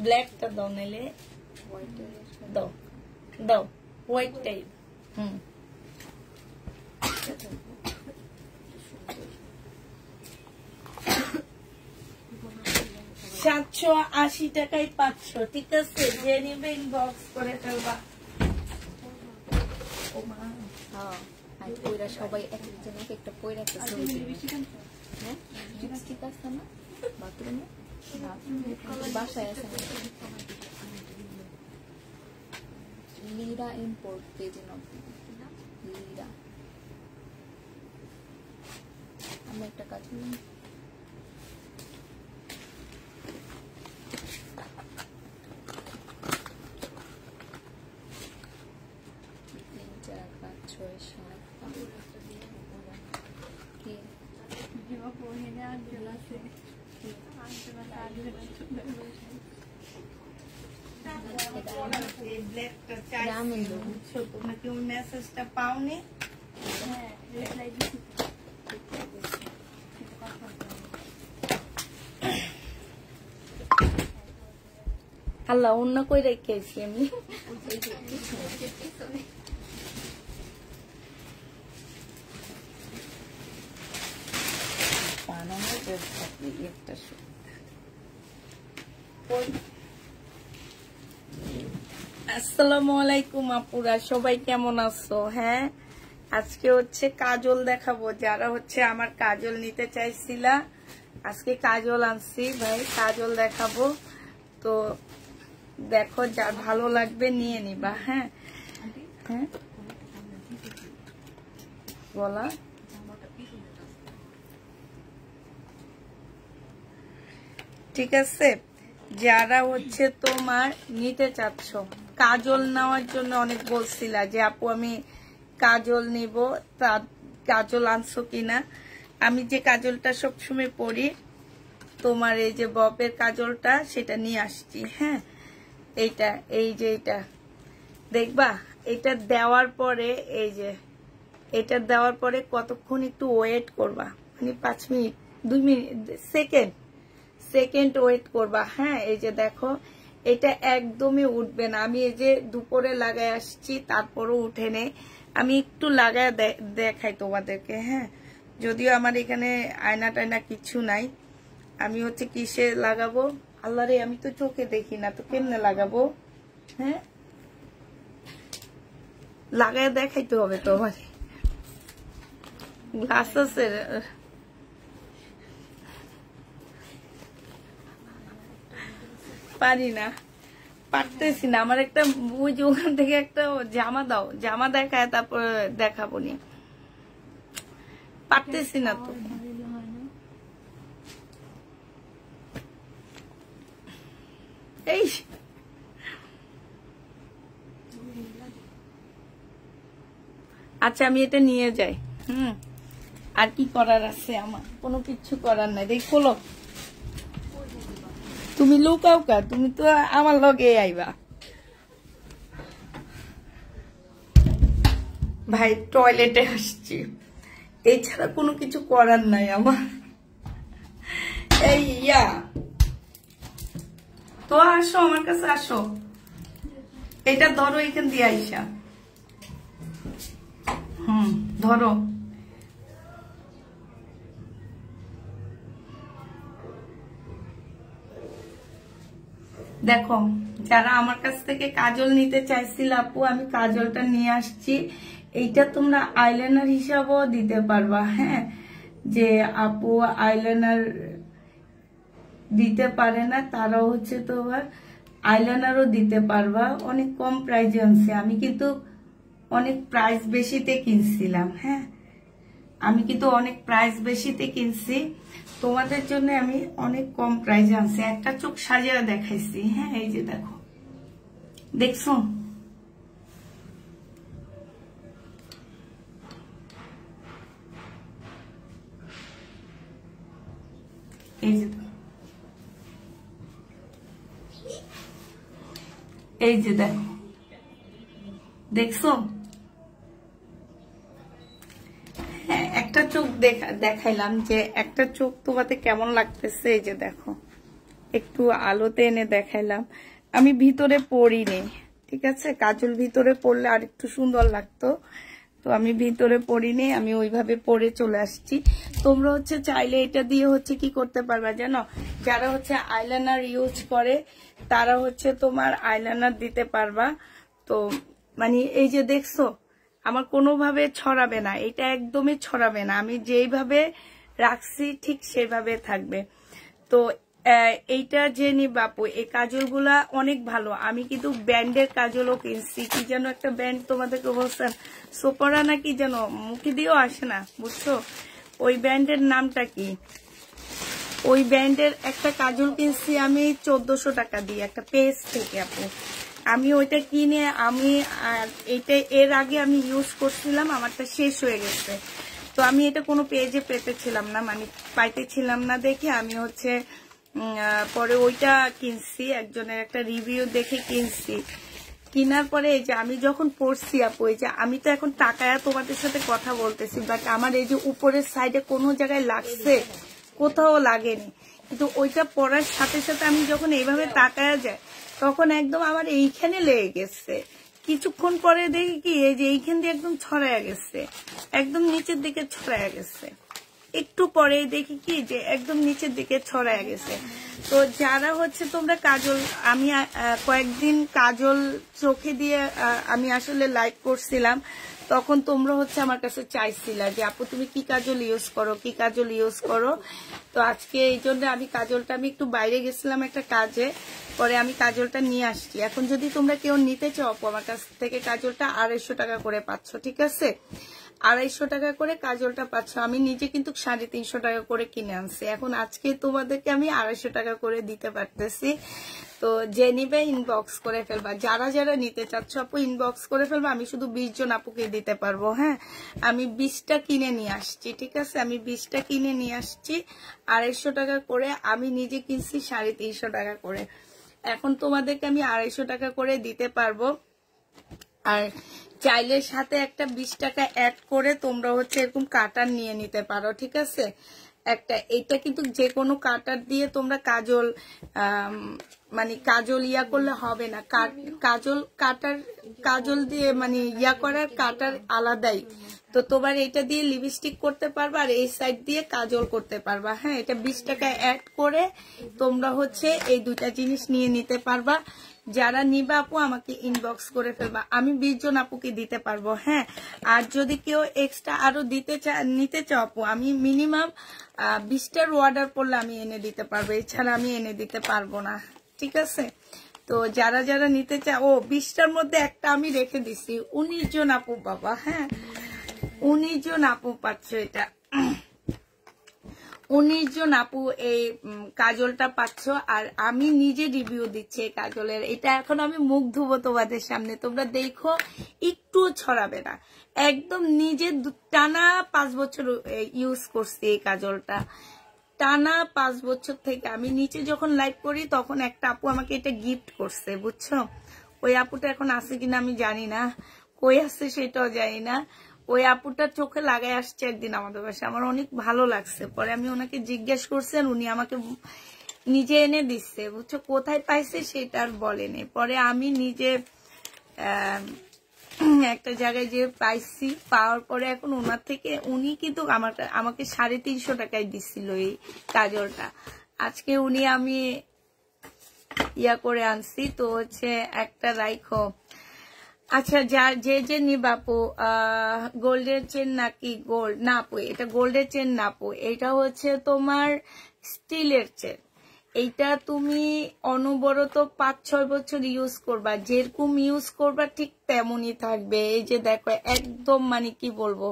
ব্ল্যাকটা দাও, নাইলে দাও, দাও হোয়াইটটাই। 780 টাকায় পাচ্ছ, ঠিক আছে। যে নিবে ইনবক্স করে ফেলবা। সবাই এক একজন এক একটা পয়রা একটা ছবি দিবে। হ্যাঁ, লিপস্টিক আছে না বাথরুমে? বাসায় আছে লীরা ইম্পোর্ট পেজ লীরা। আমি একটা কাজ করি, মেসেজটা পাওনি? আল্লাহ অন্য কই রেখেছি আমি। আসসালামু আলাইকুম আপুরা, সবাই কেমন আছো? হ্যাঁ, আজকে হচ্ছে কাজল দেখাবো। যারা হচ্ছে আমার কাজল নিতে চাইছিলা, আজকে কাজল আনছি ভাই, কাজল দেখাবো। তো দেখো, যার ভালো লাগবে নিয়ে নিবা। হ্যাঁ হ্যাঁ বলা, ঠিক আছে। যারা হচ্ছে তোমার নিতে চাচ্ছ, কাজল নেওয়ার জন্য অনেক বলছিলা যে আপু আমি কাজল নিব, তা কাজল আনছো কিনা। আমি যে কাজলটা সবসময় পরি, তোমার এই যে ববের কাজলটা, সেটা নিয়ে আসছি। হ্যাঁ, এইটা, এই যে এটা দেখবা, এটা দেওয়ার পরে, এই যে এটা দেওয়ার পরে কতক্ষণ একটু ওয়েট করবা, মানে 5 মিনিট 2 মিনিট সেকেন্ড ওয়েট করবা। হ্যাঁ, এই যে দেখো, এটা একদমই উঠবে না। আমি এই যে দুপুরে লাগাই আসছি, তারপরও উঠে নেই। আমি একটু লাগায় দেখাই তোমাদেরকে। হ্যাঁ, যদিও আমার এখানে আয়না টায়না কিছু নাই। আমি হচ্ছে কিসে লাগাবো, আল্লাহ রে, আমি তো চোখে দেখি না, তো কেমনে লাগাবো? হ্যাঁ, লাগায় দেখাইতে হবে তো আমার গ্লাস আছে, পারি না, পারতেছি না। আমার একটা ওই যে ওখান থেকে একটা জামা দাও, জামা দেখায় তারপর দেখাবো নি, পারতেছি না তো। এই আচ্ছা, আমি এটা নিয়ে যাই। আর কি করার আছে আমার? কোনো কিছু করার নাই। দেখ, খোলো। তুমি লুকাও কা, তুমি তো আমার লগে আইবা। ভাই টয়লেটে আসছি, এছাড়া কোনো কিছু করার নাই আমার। এই ইয়া, তো আসো আমার কাছে, আসো। এটা ধরো, এখান দিয়ে আইসা, ধরো। দেখো, যারা আমার কাছ থেকে কাজল নিতে চাইছিল আপু, আমি কাজলটা নিয়ে আসছি। এইটা তোমরা আইলাইনার হিসাবেও দিতে পারবা। হ্যাঁ, যে আপু আইলাইনার দিতে পারে না, তারাও হচ্ছে তোমার আইলাইনারও দিতে পারবা। অনেক কম প্রাইজে আনছি আমি, কিন্তু অনেক প্রাইস বেশিতে কিনছিলাম। হ্যাঁ, আমি কিন্তু অনেক প্রাইস বেশিতে কিনছি, তোমাদের জন্য আমি অনেক কম প্রাইজে আনছি। একটা চোখ সাজিয়ে দেখাইছি। হ্যাঁ, এই যে দেখো, দেখছো? এই যে এই যে দেখো, দেখছো? হ্যাঁ, একটা চোখ দেখাইলাম যে একটা চোখ তোমাদের কেমন লাগতেছে। এই যে দেখো, একটু আলোতে এনে দেখাইলাম। আমি ভিতরে পরিনি, ঠিক আছে? কাজল ভিতরে পরলে আর একটু সুন্দর লাগতো, তো আমি ভিতরে পরিনি, আমি ওইভাবে পরে চলে আসছি। তোমরা হচ্ছে চাইলে এটা দিয়ে হচ্ছে কি করতে পারবা জানো? যারা হচ্ছে আইলাইনার ইউজ করে, তারা হচ্ছে তোমার আইলাইনার দিতে পারবা। তো মানে এই যে দেখছো, আমার কোনোভাবে ছড়াবে না, এটা একদমই ছড়াবে না। আমি যেইভাবে রাখছি ঠিক সেভাবে থাকবে। তো এইটা যে নিবা আপু, এই কাজলগুলা অনেক ভালো। আমি কিন্তু ব্র্যান্ডের কাজলও কিনছি। কি যেন একটা ব্র্যান্ড তোমাদেরকে বলছেন, সোপারা না কি যেন, মুখে দিয়েও আসে না, বুঝছো? ওই ব্র্যান্ডের নামটা কি? ওই ব্র্যান্ডের একটা কাজল কিনছি আমি 1400 টাকা দিয়ে, একটা পেজ থেকে আপু। আমি ওইটা কিনে আমি এইটা এর আগে আমি ইউজ করছিলাম, আমারটা শেষ হয়ে গেছে। তো আমি এটা কোনো পেজে পেতেছিলাম না, মানে পাইতেছিলাম না দেখে আমি হচ্ছে পরে ওইটা কিনছি, একজনের একটা রিভিউ দেখে কিনছি। কেনার পরে এই যে আমি যখন পড়ছি আপু, এই যে আমি তো এখন টাকায় তোমাদের সাথে কথা বলতেছি, বাট আমার এই যে উপরের সাইডে কোনো জায়গায় লাগছে, কোথাও লাগেনি। কিন্তু ওইটা পড়ার সাথে সাথে আমি যখন এইভাবে তাকায়া যায়, তখন একদম আমার এইখানে লেগে গেছে। কিছুক্ষণ পরে দেখি কি এই যে এইখান দিয়ে একদম ছড়ায় গেছে, একদম নিচের দিকে ছড়ায় গেছে। একটু পরে দেখি কি যে একদম নিচের দিকে ছড়ায় গেছে। তো যারা হচ্ছে তোমরা কাজল, আমি কয়েকদিন কাজল চোখে দিয়ে আমি আসলে লাইভ করছিলাম, তখন তোমরা হচ্ছে আমার কাছে চাইছিলা যে আপু তুমি কি কাজল ইউজ করো, কি কাজল ইউজ করো। তো আজকে এই জন্য আমি কাজলটা, আমি একটু বাইরে গেছিলাম একটা কাজে, পরে আমি কাজলটা নিয়ে আসছি। এখন যদি তোমরা কেউ নিতে চাও আপু, আমার কাছ থেকে কাজলটা 250 টাকা করে পাচ্ছ, ঠিক আছে? 250 টাকা করে কাজলটা পাচ্ছ। আমি নিজে কিন্তু 350 টাকা করে কিনে আনছি। এখন আজকে তোমাদেরকে আমি 250 টাকা করে দিতে পারতেছি। তো যে নিবে ইনবক্স করে ফেলবা, যারা যারা নিতে চাচ্ছ আপু ইনবক্স করে ফেলবা। আমি শুধু 20 জন আপুকে দিতে পারবো। হ্যাঁ, আমি 20টা কিনে নিয়ে আসছি, ঠিক আছে? আমি 20টা কিনে নিয়ে আসছি 250 টাকা করে। আমি নিজে কিনছি 350 টাকা করে। এখন তোমাদেরকে আমি 250 টাকা করে দিতে পারবো। আর চাইলের সাথে একটা 20 টাকা অ্যাড করে তোমরা হচ্ছে এরকম কাটার নিয়ে নিতে পারো, ঠিক আছে? একটা এটা কিন্তু যে কোনো কাটার দিয়ে তোমরা কাজল মানে কাজল ইয়া করলে হবে না। কাজল কাটার, কাজল দিয়ে মানে ইয়া করার কাটার আলাদাই। তো তোমার এটা দিয়ে লিপস্টিক করতে পারবা, আর এই সাইড দিয়ে কাজল করতে পারবা। হ্যাঁ, এটা 20 টাকা অ্যাড করে তোমরা হচ্ছে এই দুটা জিনিস নিয়ে নিতে পারবা। যারা নিবা আপু আমাকে ইনবক্স করে ফেলবা, আমি 20 জন আপুকে দিতে পারবো। হ্যাঁ, আর যদি কেউ এক্সট্রা আরো নিতে চাও আপু, আমি মিনিমাম 20টার অর্ডার করলে আমি এনে দিতে পারবো, এছাড়া আমি এনে দিতে পারবো না, ঠিক আছে? তো যারা যারা নিতে চাও, ও 20টার মধ্যে একটা আমি রেখে দিছি, 19 জন আপু বাবা। হ্যাঁ, 19 জন আপু পাচ্ছ এটা। 19 জন আপু এই কাজলটা পাচ্ছ। আর আমি নিজে রিভিউ দিচ্ছি এই কাজলের। এটা এখন আমি মুখ ধুবো তোমাদের সামনে, তোমরা দেখো, একটু ছড়াবে না। একদম নিজে টানা 5 বছর ইউজ করছি এই কাজলটা, টানা 5 বছর থেকে। আমি নিচে যখন লাইভ করি তখন একটা আপু আমাকে এটা গিফট করছে, বুঝছো? ওই আপুটা এখন আছে কিনা আমি জানি না, কই আছে সেটাও জানি না। ওই আপুটার চোখে লাগাই আসছে একদিন আমাদের বাসায়, আমার অনেক ভালো লাগছে। পরে আমি ওনাকে জিজ্ঞেস করছেন, উনি আমাকে নিজে এনে দিচ্ছে, বুঝছো? কোথায় পাইছে সেটা আর বলেনি। পরে আমি নিজে একটা জায়গায় যে পাইছি, পাওয়ার পরে এখন ওনার থেকে, উনি কিন্তু আমাকে 350 টাকায় দিচ্ছিল এই কাজলটা। আজকে উনি আমি ইয়া করে আনছি, তো হচ্ছে একটা রাইখো। আচ্ছা, যে নিবা আপু, গোল্ডের চেন নাকি গোল্ড না আপু, এটা গোল্ডের চেন না আপু, এটা হচ্ছে তোমার স্টিলের চেন। এইটা তুমি অনবরত 5-6 বছর ইউজ করবা, যেরকম ইউজ করবা ঠিক তেমনই থাকবে। এই যে দেখো একদম মানে কি বলবো,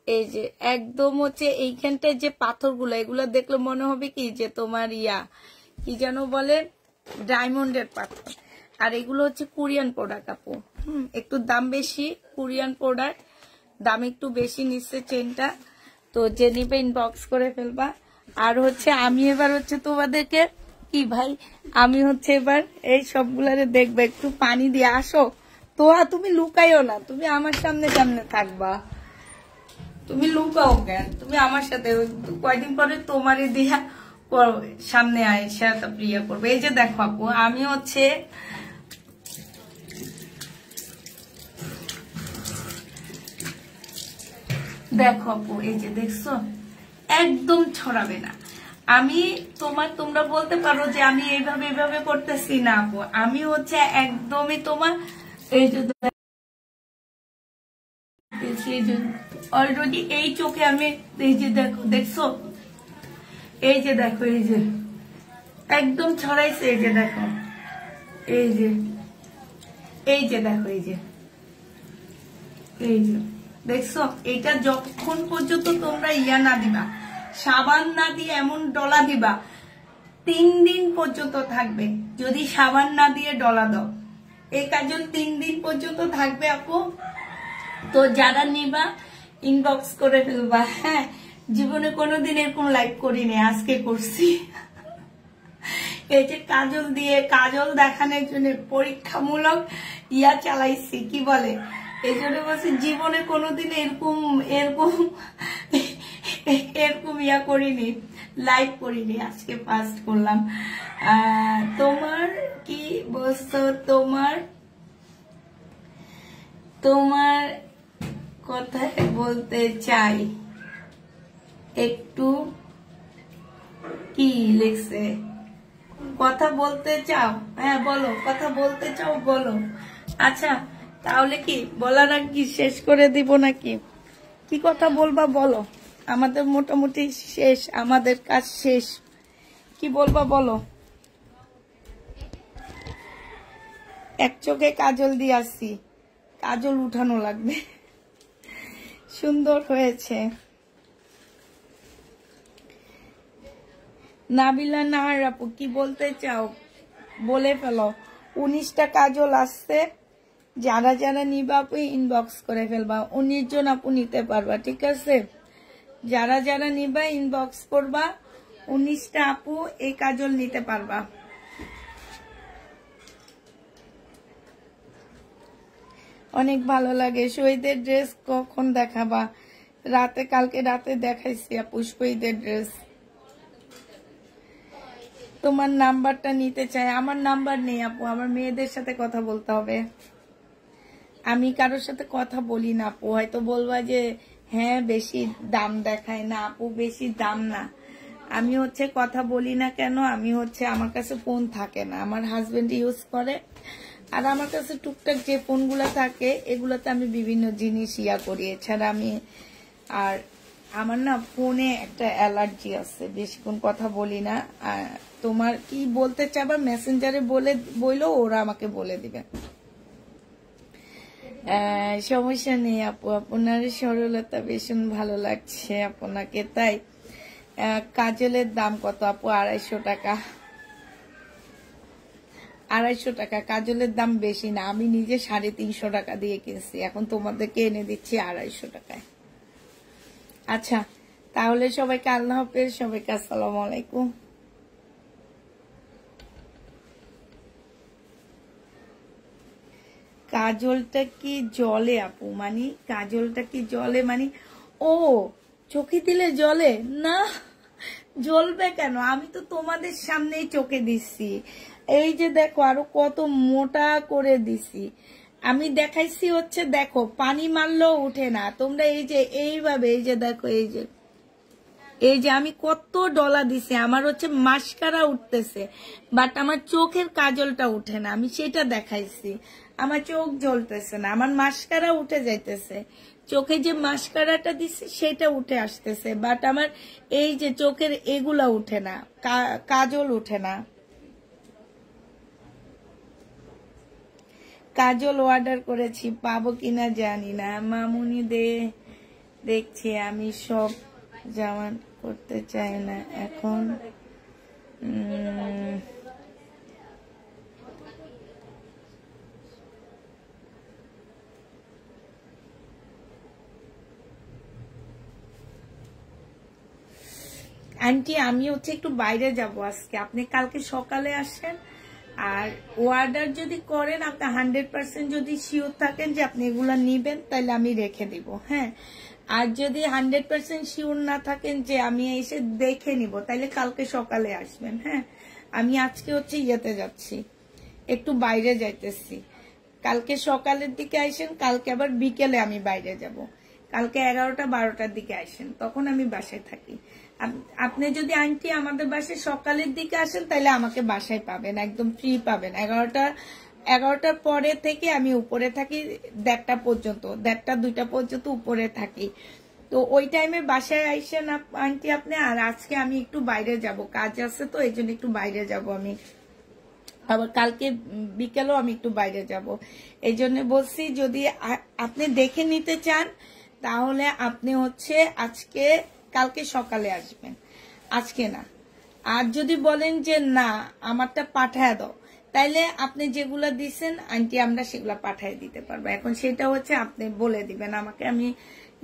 এই যে একদম হচ্ছে এইখানটায় যে পাথরগুলো, এগুলো দেখলে মনে হবে কি যে তোমার ইয়া কি যেন বলে, ডায়মন্ডের পাথর। আর এগুলো হচ্ছে কোরিয়ান প্রোডাক্ট আপু। একটু দাম বেশি, কোরিয়ান প্রোডাক্ট, দাম একটু বেশি নিচ্ছে চেনটা। তো যে নিবে ইনবক্স করে ফেলবা। আর হচ্ছে আমি এবার হচ্ছে তোমাদেরকে কি ভাই, আমি হচ্ছে এবার এই সবগুলারে দেখবে, একটু পানি দিয়ে আসো তো। তুমি লুকাইও না, তুমি আমার সামনে সামনে থাকবা, তুমি লুকাও কেন? তুমি আমার সাথে কয়দিন পরে তোমারই দিয়া সামনে আইসা তারপর ইয়া করবে। এই যে দেখো আপু, আমি হচ্ছে দেখো আপু, এই যে দেখছো একদম ছড়াবে না। আমি তোমরা বলতে পারো যে আমি এইভাবে এইভাবে করতেছি না আপু, আমি হচ্ছে একদমই তোমার এই যে অলরেডি এই চোখে আমি এই যে দেখো, দেখছো এই যে দেখো, এই যে একদম ছড়াইছে, এই যে দেখো, এই যে দেখো, এই যে দেখছো, এটা যতক্ষণ পর্যন্ত তোমরা ইয়া না দিবা, সাবান না দিয়ে এমন ডলা দিবা 3 দিন পর্যন্ত থাকবে। যদি সাবান না দিয়ে ডলা দাও, এই কাজল 3 দিন পর্যন্ত থাকবে আপু। তো যারা নিবা ইনবক্স করে ফেলবা। হ্যাঁ, জীবনে কোনোদিন এরকম লাইভ করিনি, আজকে করছি। এই যে কাজল দিয়ে, কাজল দেখানোর জন্য পরীক্ষামূলক ইয়া চালাইছি, কি বলে, এই জন্য বলছি জীবনে কোনোদিন এরকম ইয়া করিনি, লাইভ করিনি, আজকে ফার্স্ট করলাম। তোমার কি বলছো, তোমার কথা বলতে চাই একটু, কি লিখছে, কথা বলতে চাও? হ্যাঁ বলো, কথা বলতে চাও বলো। আচ্ছা, তাহলে কি বলার কি শেষ করে দিব নাকি? কি কথা বলবা বলো, আমাদের মোটামুটি শেষ, আমাদের কাজ শেষ। কি বলবা বলো? এক চোখে কাজল দিয়ে আসছি, কাজল উঠানো লাগবে। সুন্দর হয়েছে। নাবিলা নাহার আপু, কি বলতে চাও বলে ফেলো। 19টা কাজল আসছে, যারা যারা নিবা আপু ইনবক্স করে ফেলবা। 19 জন আপু নিতে পারবা, ঠিক আছে? যারা যারা নিবা ইনবক্স করবা, 19টা আপু এই কাজল নিতে পারবা। অনেক ভালো লাগে। শহীদের ড্রেস কখন দেখাবা? রাতে, কালকে রাতে দেখাইছি আপু শহীদের ড্রেস। তোমার নাম্বারটা নিতে চাই। আমার নাম্বার নেই আপু, আমার মেয়েদের সাথে কথা বলতে হবে। আমি কারোর সাথে কথা বলি না আপু। হয়তো বলবা যে হ্যাঁ বেশি দাম দেখায় না আপু, বেশি দাম না। আমি হচ্ছে কথা বলি না কেন, আমি হচ্ছে আমার কাছে ফোন থাকে না, আমার হাজবেন্ড ইউজ করে। আর আমার কাছে টুকটাক যে ফোনগুলো থাকে এগুলোতে আমি বিভিন্ন জিনিস ইয়া করি। এছাড়া আমি, আর আমার না ফোনে একটা অ্যালার্জি আছে, বেশিক্ষণ কথা বলি না। তোমার কি বলতে চাবা মেসেঞ্জারে বললো, ওরা আমাকে বলে দিবে, সমস্যা নেই আপু। আপনার সরলতা ভীষণ ভালো লাগছে আপনাকে। তাই কাজলের দাম কত আপু? 250 টাকা। 250 টাকা। কাজলের দাম বেশি না, আমি নিজে 350 টাকা দিয়ে কিনছি, এখন তোমাদেরকে এনে দিচ্ছি 250 টাকায়। আচ্ছা, তাহলে সবাইকে আল্লাহ হাফেজ, সবাইকে আসসালামু আলাইকুম। কাজলটা কি জলে আপু? মানে কাজলটা কি জলে মানে? ও, চোখে দিলে জলে না? জ্বলবে কেন? আমি তো তোমাদের সামনেই চোখে দিচ্ছি। এই যে দেখো, আরো কত মোটা করে দিছি আমি, দেখাইছি হচ্ছে। দেখো, পানি মারলেও উঠে না। তোমরা এই যে এইভাবে, এই যে দেখো, এই যে আমি কত ডলা দিছি, আমার হচ্ছে মাস্কারা উঠতেছে, বাট আমার চোখের কাজলটা উঠে না। আমি সেটা দেখাইছি, আমার চোখ জ্বলতেছে না, আমার মাস্কারা উঠে যাইতেছে। চোখে যে মাস্কারাটা দিছি সেটা উঠে আসতেছে, বাট আমার এই যে চোখের এগুলা উঠে না, কাজল উঠে না। কাজল অর্ডার করেছি, পাবো কিনা জানি না। মামুনি দেখছি, আমি সব জামা করতে চাই না এখন। আন্টি, আমি হচ্ছে একটু বাইরে যাব আজকে, আপনি কালকে সকালে আসেন। আর অর্ডার যদি করেন, আপনি 100% যদি শিওর থাকেন যে আপনি এগুলা নিবেন, তাহলে আমি রেখে দিব। হ্যাঁ, আর যদি 100% শিওর না থাকেন যে আমি এসে দেখে নিব, তাহলে কালকে সকালে আসবেন। হ্যাঁ, আমি আজকে হচ্ছে ইয়েতে যাচ্ছি, একটু বাইরে যাইতেছি। কালকে সকালের দিকে আসেন, কালকে আবার বিকেলে আমি বাইরে যাব। কালকে 11টা-12টার দিকে আসেন, তখন আমি বাসায় থাকি। আপনি যদি আন্টি আমাদের বাসায় সকালের দিকে আসেন, তাহলে আমাকে বাসায় পাবেন, একদম ফ্রি পাবেন। 11টার পরে থেকে আমি উপরে থাকি 1:30 পর্যন্ত, 1:30-2টা পর্যন্ত উপরে থাকি। তো ওই টাইমে বাসায় আইসেন আন্টি আপনি। আর আজকে আমি একটু বাইরে যাব, কাজ আছে, তো এই জন্য একটু বাইরে যাব আমি। আবার কালকে বিকেলও আমি একটু বাইরে যাব, এই জন্য বলছি যদি আপনি দেখে নিতে চান তাহলে আপনি হচ্ছে আজকে কালকে সকালে আসবেন, আজকে না। আর যদি বলেন যে না আমারটা পাঠায় দাও, তাইলে আপনি যেগুলা দিছেন আন্টি আমরা সেগুলা পাঠায় দিতে পারবো। এখন সেটা হচ্ছে আপনি বলে দিবেন আমাকে, আমি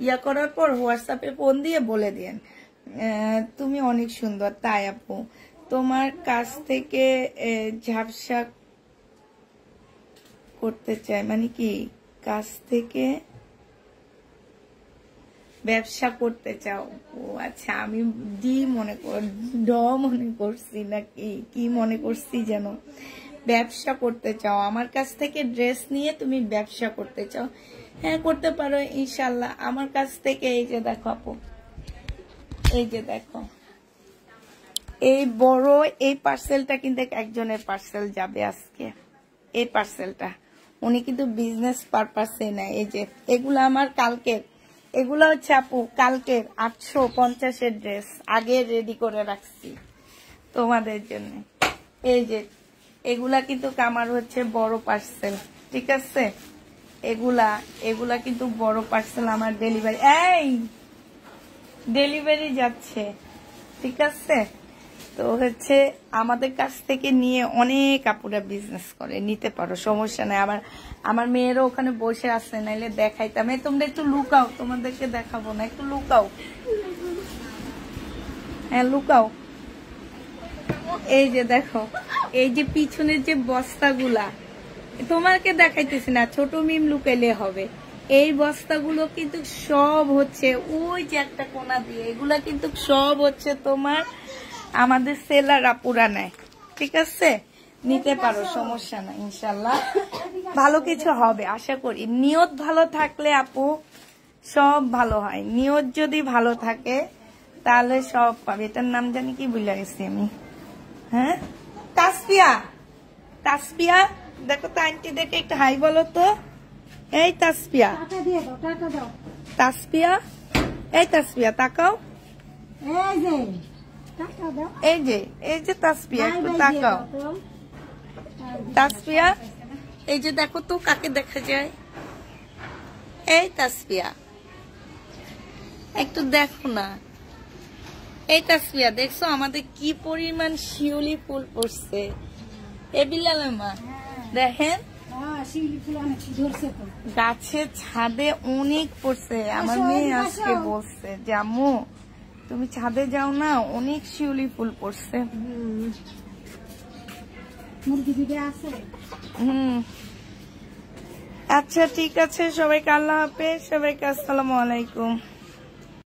ইয়া করার পর হোয়াটসঅ্যাপে ফোন দিয়ে বলে দিন। তুমি অনেক সুন্দর। তাই আপু, তোমার কাছ থেকে ঝাপসা করতে চাই মানে কি, কাছ থেকে ব্যবসা করতে চাও? ও আচ্ছা, আমি ড মনে করছি নাকি কি মনে করছি যেন। ব্যবসা করতে চাও আমার কাছ থেকে, ড্রেস নিয়ে তুমি ব্যবসা করতে চাও? হ্যাঁ করতে পারো ইনশাল্লাহ আমার কাছ থেকে। এই যে দেখো আপু, এই যে দেখো এই বড় এই পার্সেলটা কিন্তু একজনের পার্সেল যাবে আজকে। এই পার্সেলটা উনি কিন্তু বিজনেস পারপাসে নেয়। এই যে এগুলো আমার কালকের, এগুলো হচ্ছে আপু কালকের 850-এর ড্রেস আগে রেডি করে রাখছি তোমাদের জন্য। এই যে এগুলা কিন্তু আমার হচ্ছে বড় পার্সেল, ঠিক আছে? এগুলা কিন্তু বড় পার্সেল আমার ডেলিভারি যাচ্ছে, ঠিক আছে? তো হচ্ছে আমাদের কাছ থেকে নিয়ে অনেক আপুরা বিজনেস করে, নিতে পারো, সমস্যা নাই। আমার মেয়েরও ওখানে বসে আছে, নাইলে দেখাইতাম। তোমরা একটু লুকাও, তোমাদেরকে দেখাবো না, একটু লুকাও। হ্যাঁ লুকাও। এই যে দেখো, এই যে পিছনের যে বস্তাগুলা তোমাকে দেখাইতেছি না, ছোট মিম লুকাইলে হবে। এই বস্তাগুলো কিন্তু সব হচ্ছে ওই যে একটা কোনা দিয়ে, এগুলা কিন্তু সব হচ্ছে তোমার আমাদের সেলার আপুরা নেয়, ঠিক আছে? নিতে পারো, সমস্যা না, ইনশাল্লাহ ভালো কিছু হবে আশা করি। নিয়ত ভালো থাকলে আপু সব ভালো হয়, নিয়ত যদি ভালো থাকে তাহলে সব পাবে। এটার নাম জানি কি ভুলে গেছি আমি। হ্যাঁ তাসপিয়া, তাসপিয়া দেখো তো আন্টি দেখে একটু হাই বলো তো। এই তাসপিয়া, তাসপিয়া, এই তাসপিয়া তাকাও। এই যে তাসপিয়া একটু তাকাও। তাসপিয়া এই যে দেখো তো কাকে দেখা যায়। এই তাসপিয়া একটু দেখো না। এই তাসপিয়া দেখছো আমাদের কি পরিমাণ শিউলি ফুল পড়ছে। এ বিলালের মা দেখেন গাছের ছাদে অনেক পড়ছে। আমার মেয়ে আজকে বলছে যে আম্মু তুমি ছাদে যাও না, অনেক শিউলি ফুল পড়ছে। আচ্ছা ঠিক আছে, সবাইকে আল্লাহ হাফেজ, সবাইকে আসসালামু আলাইকুম।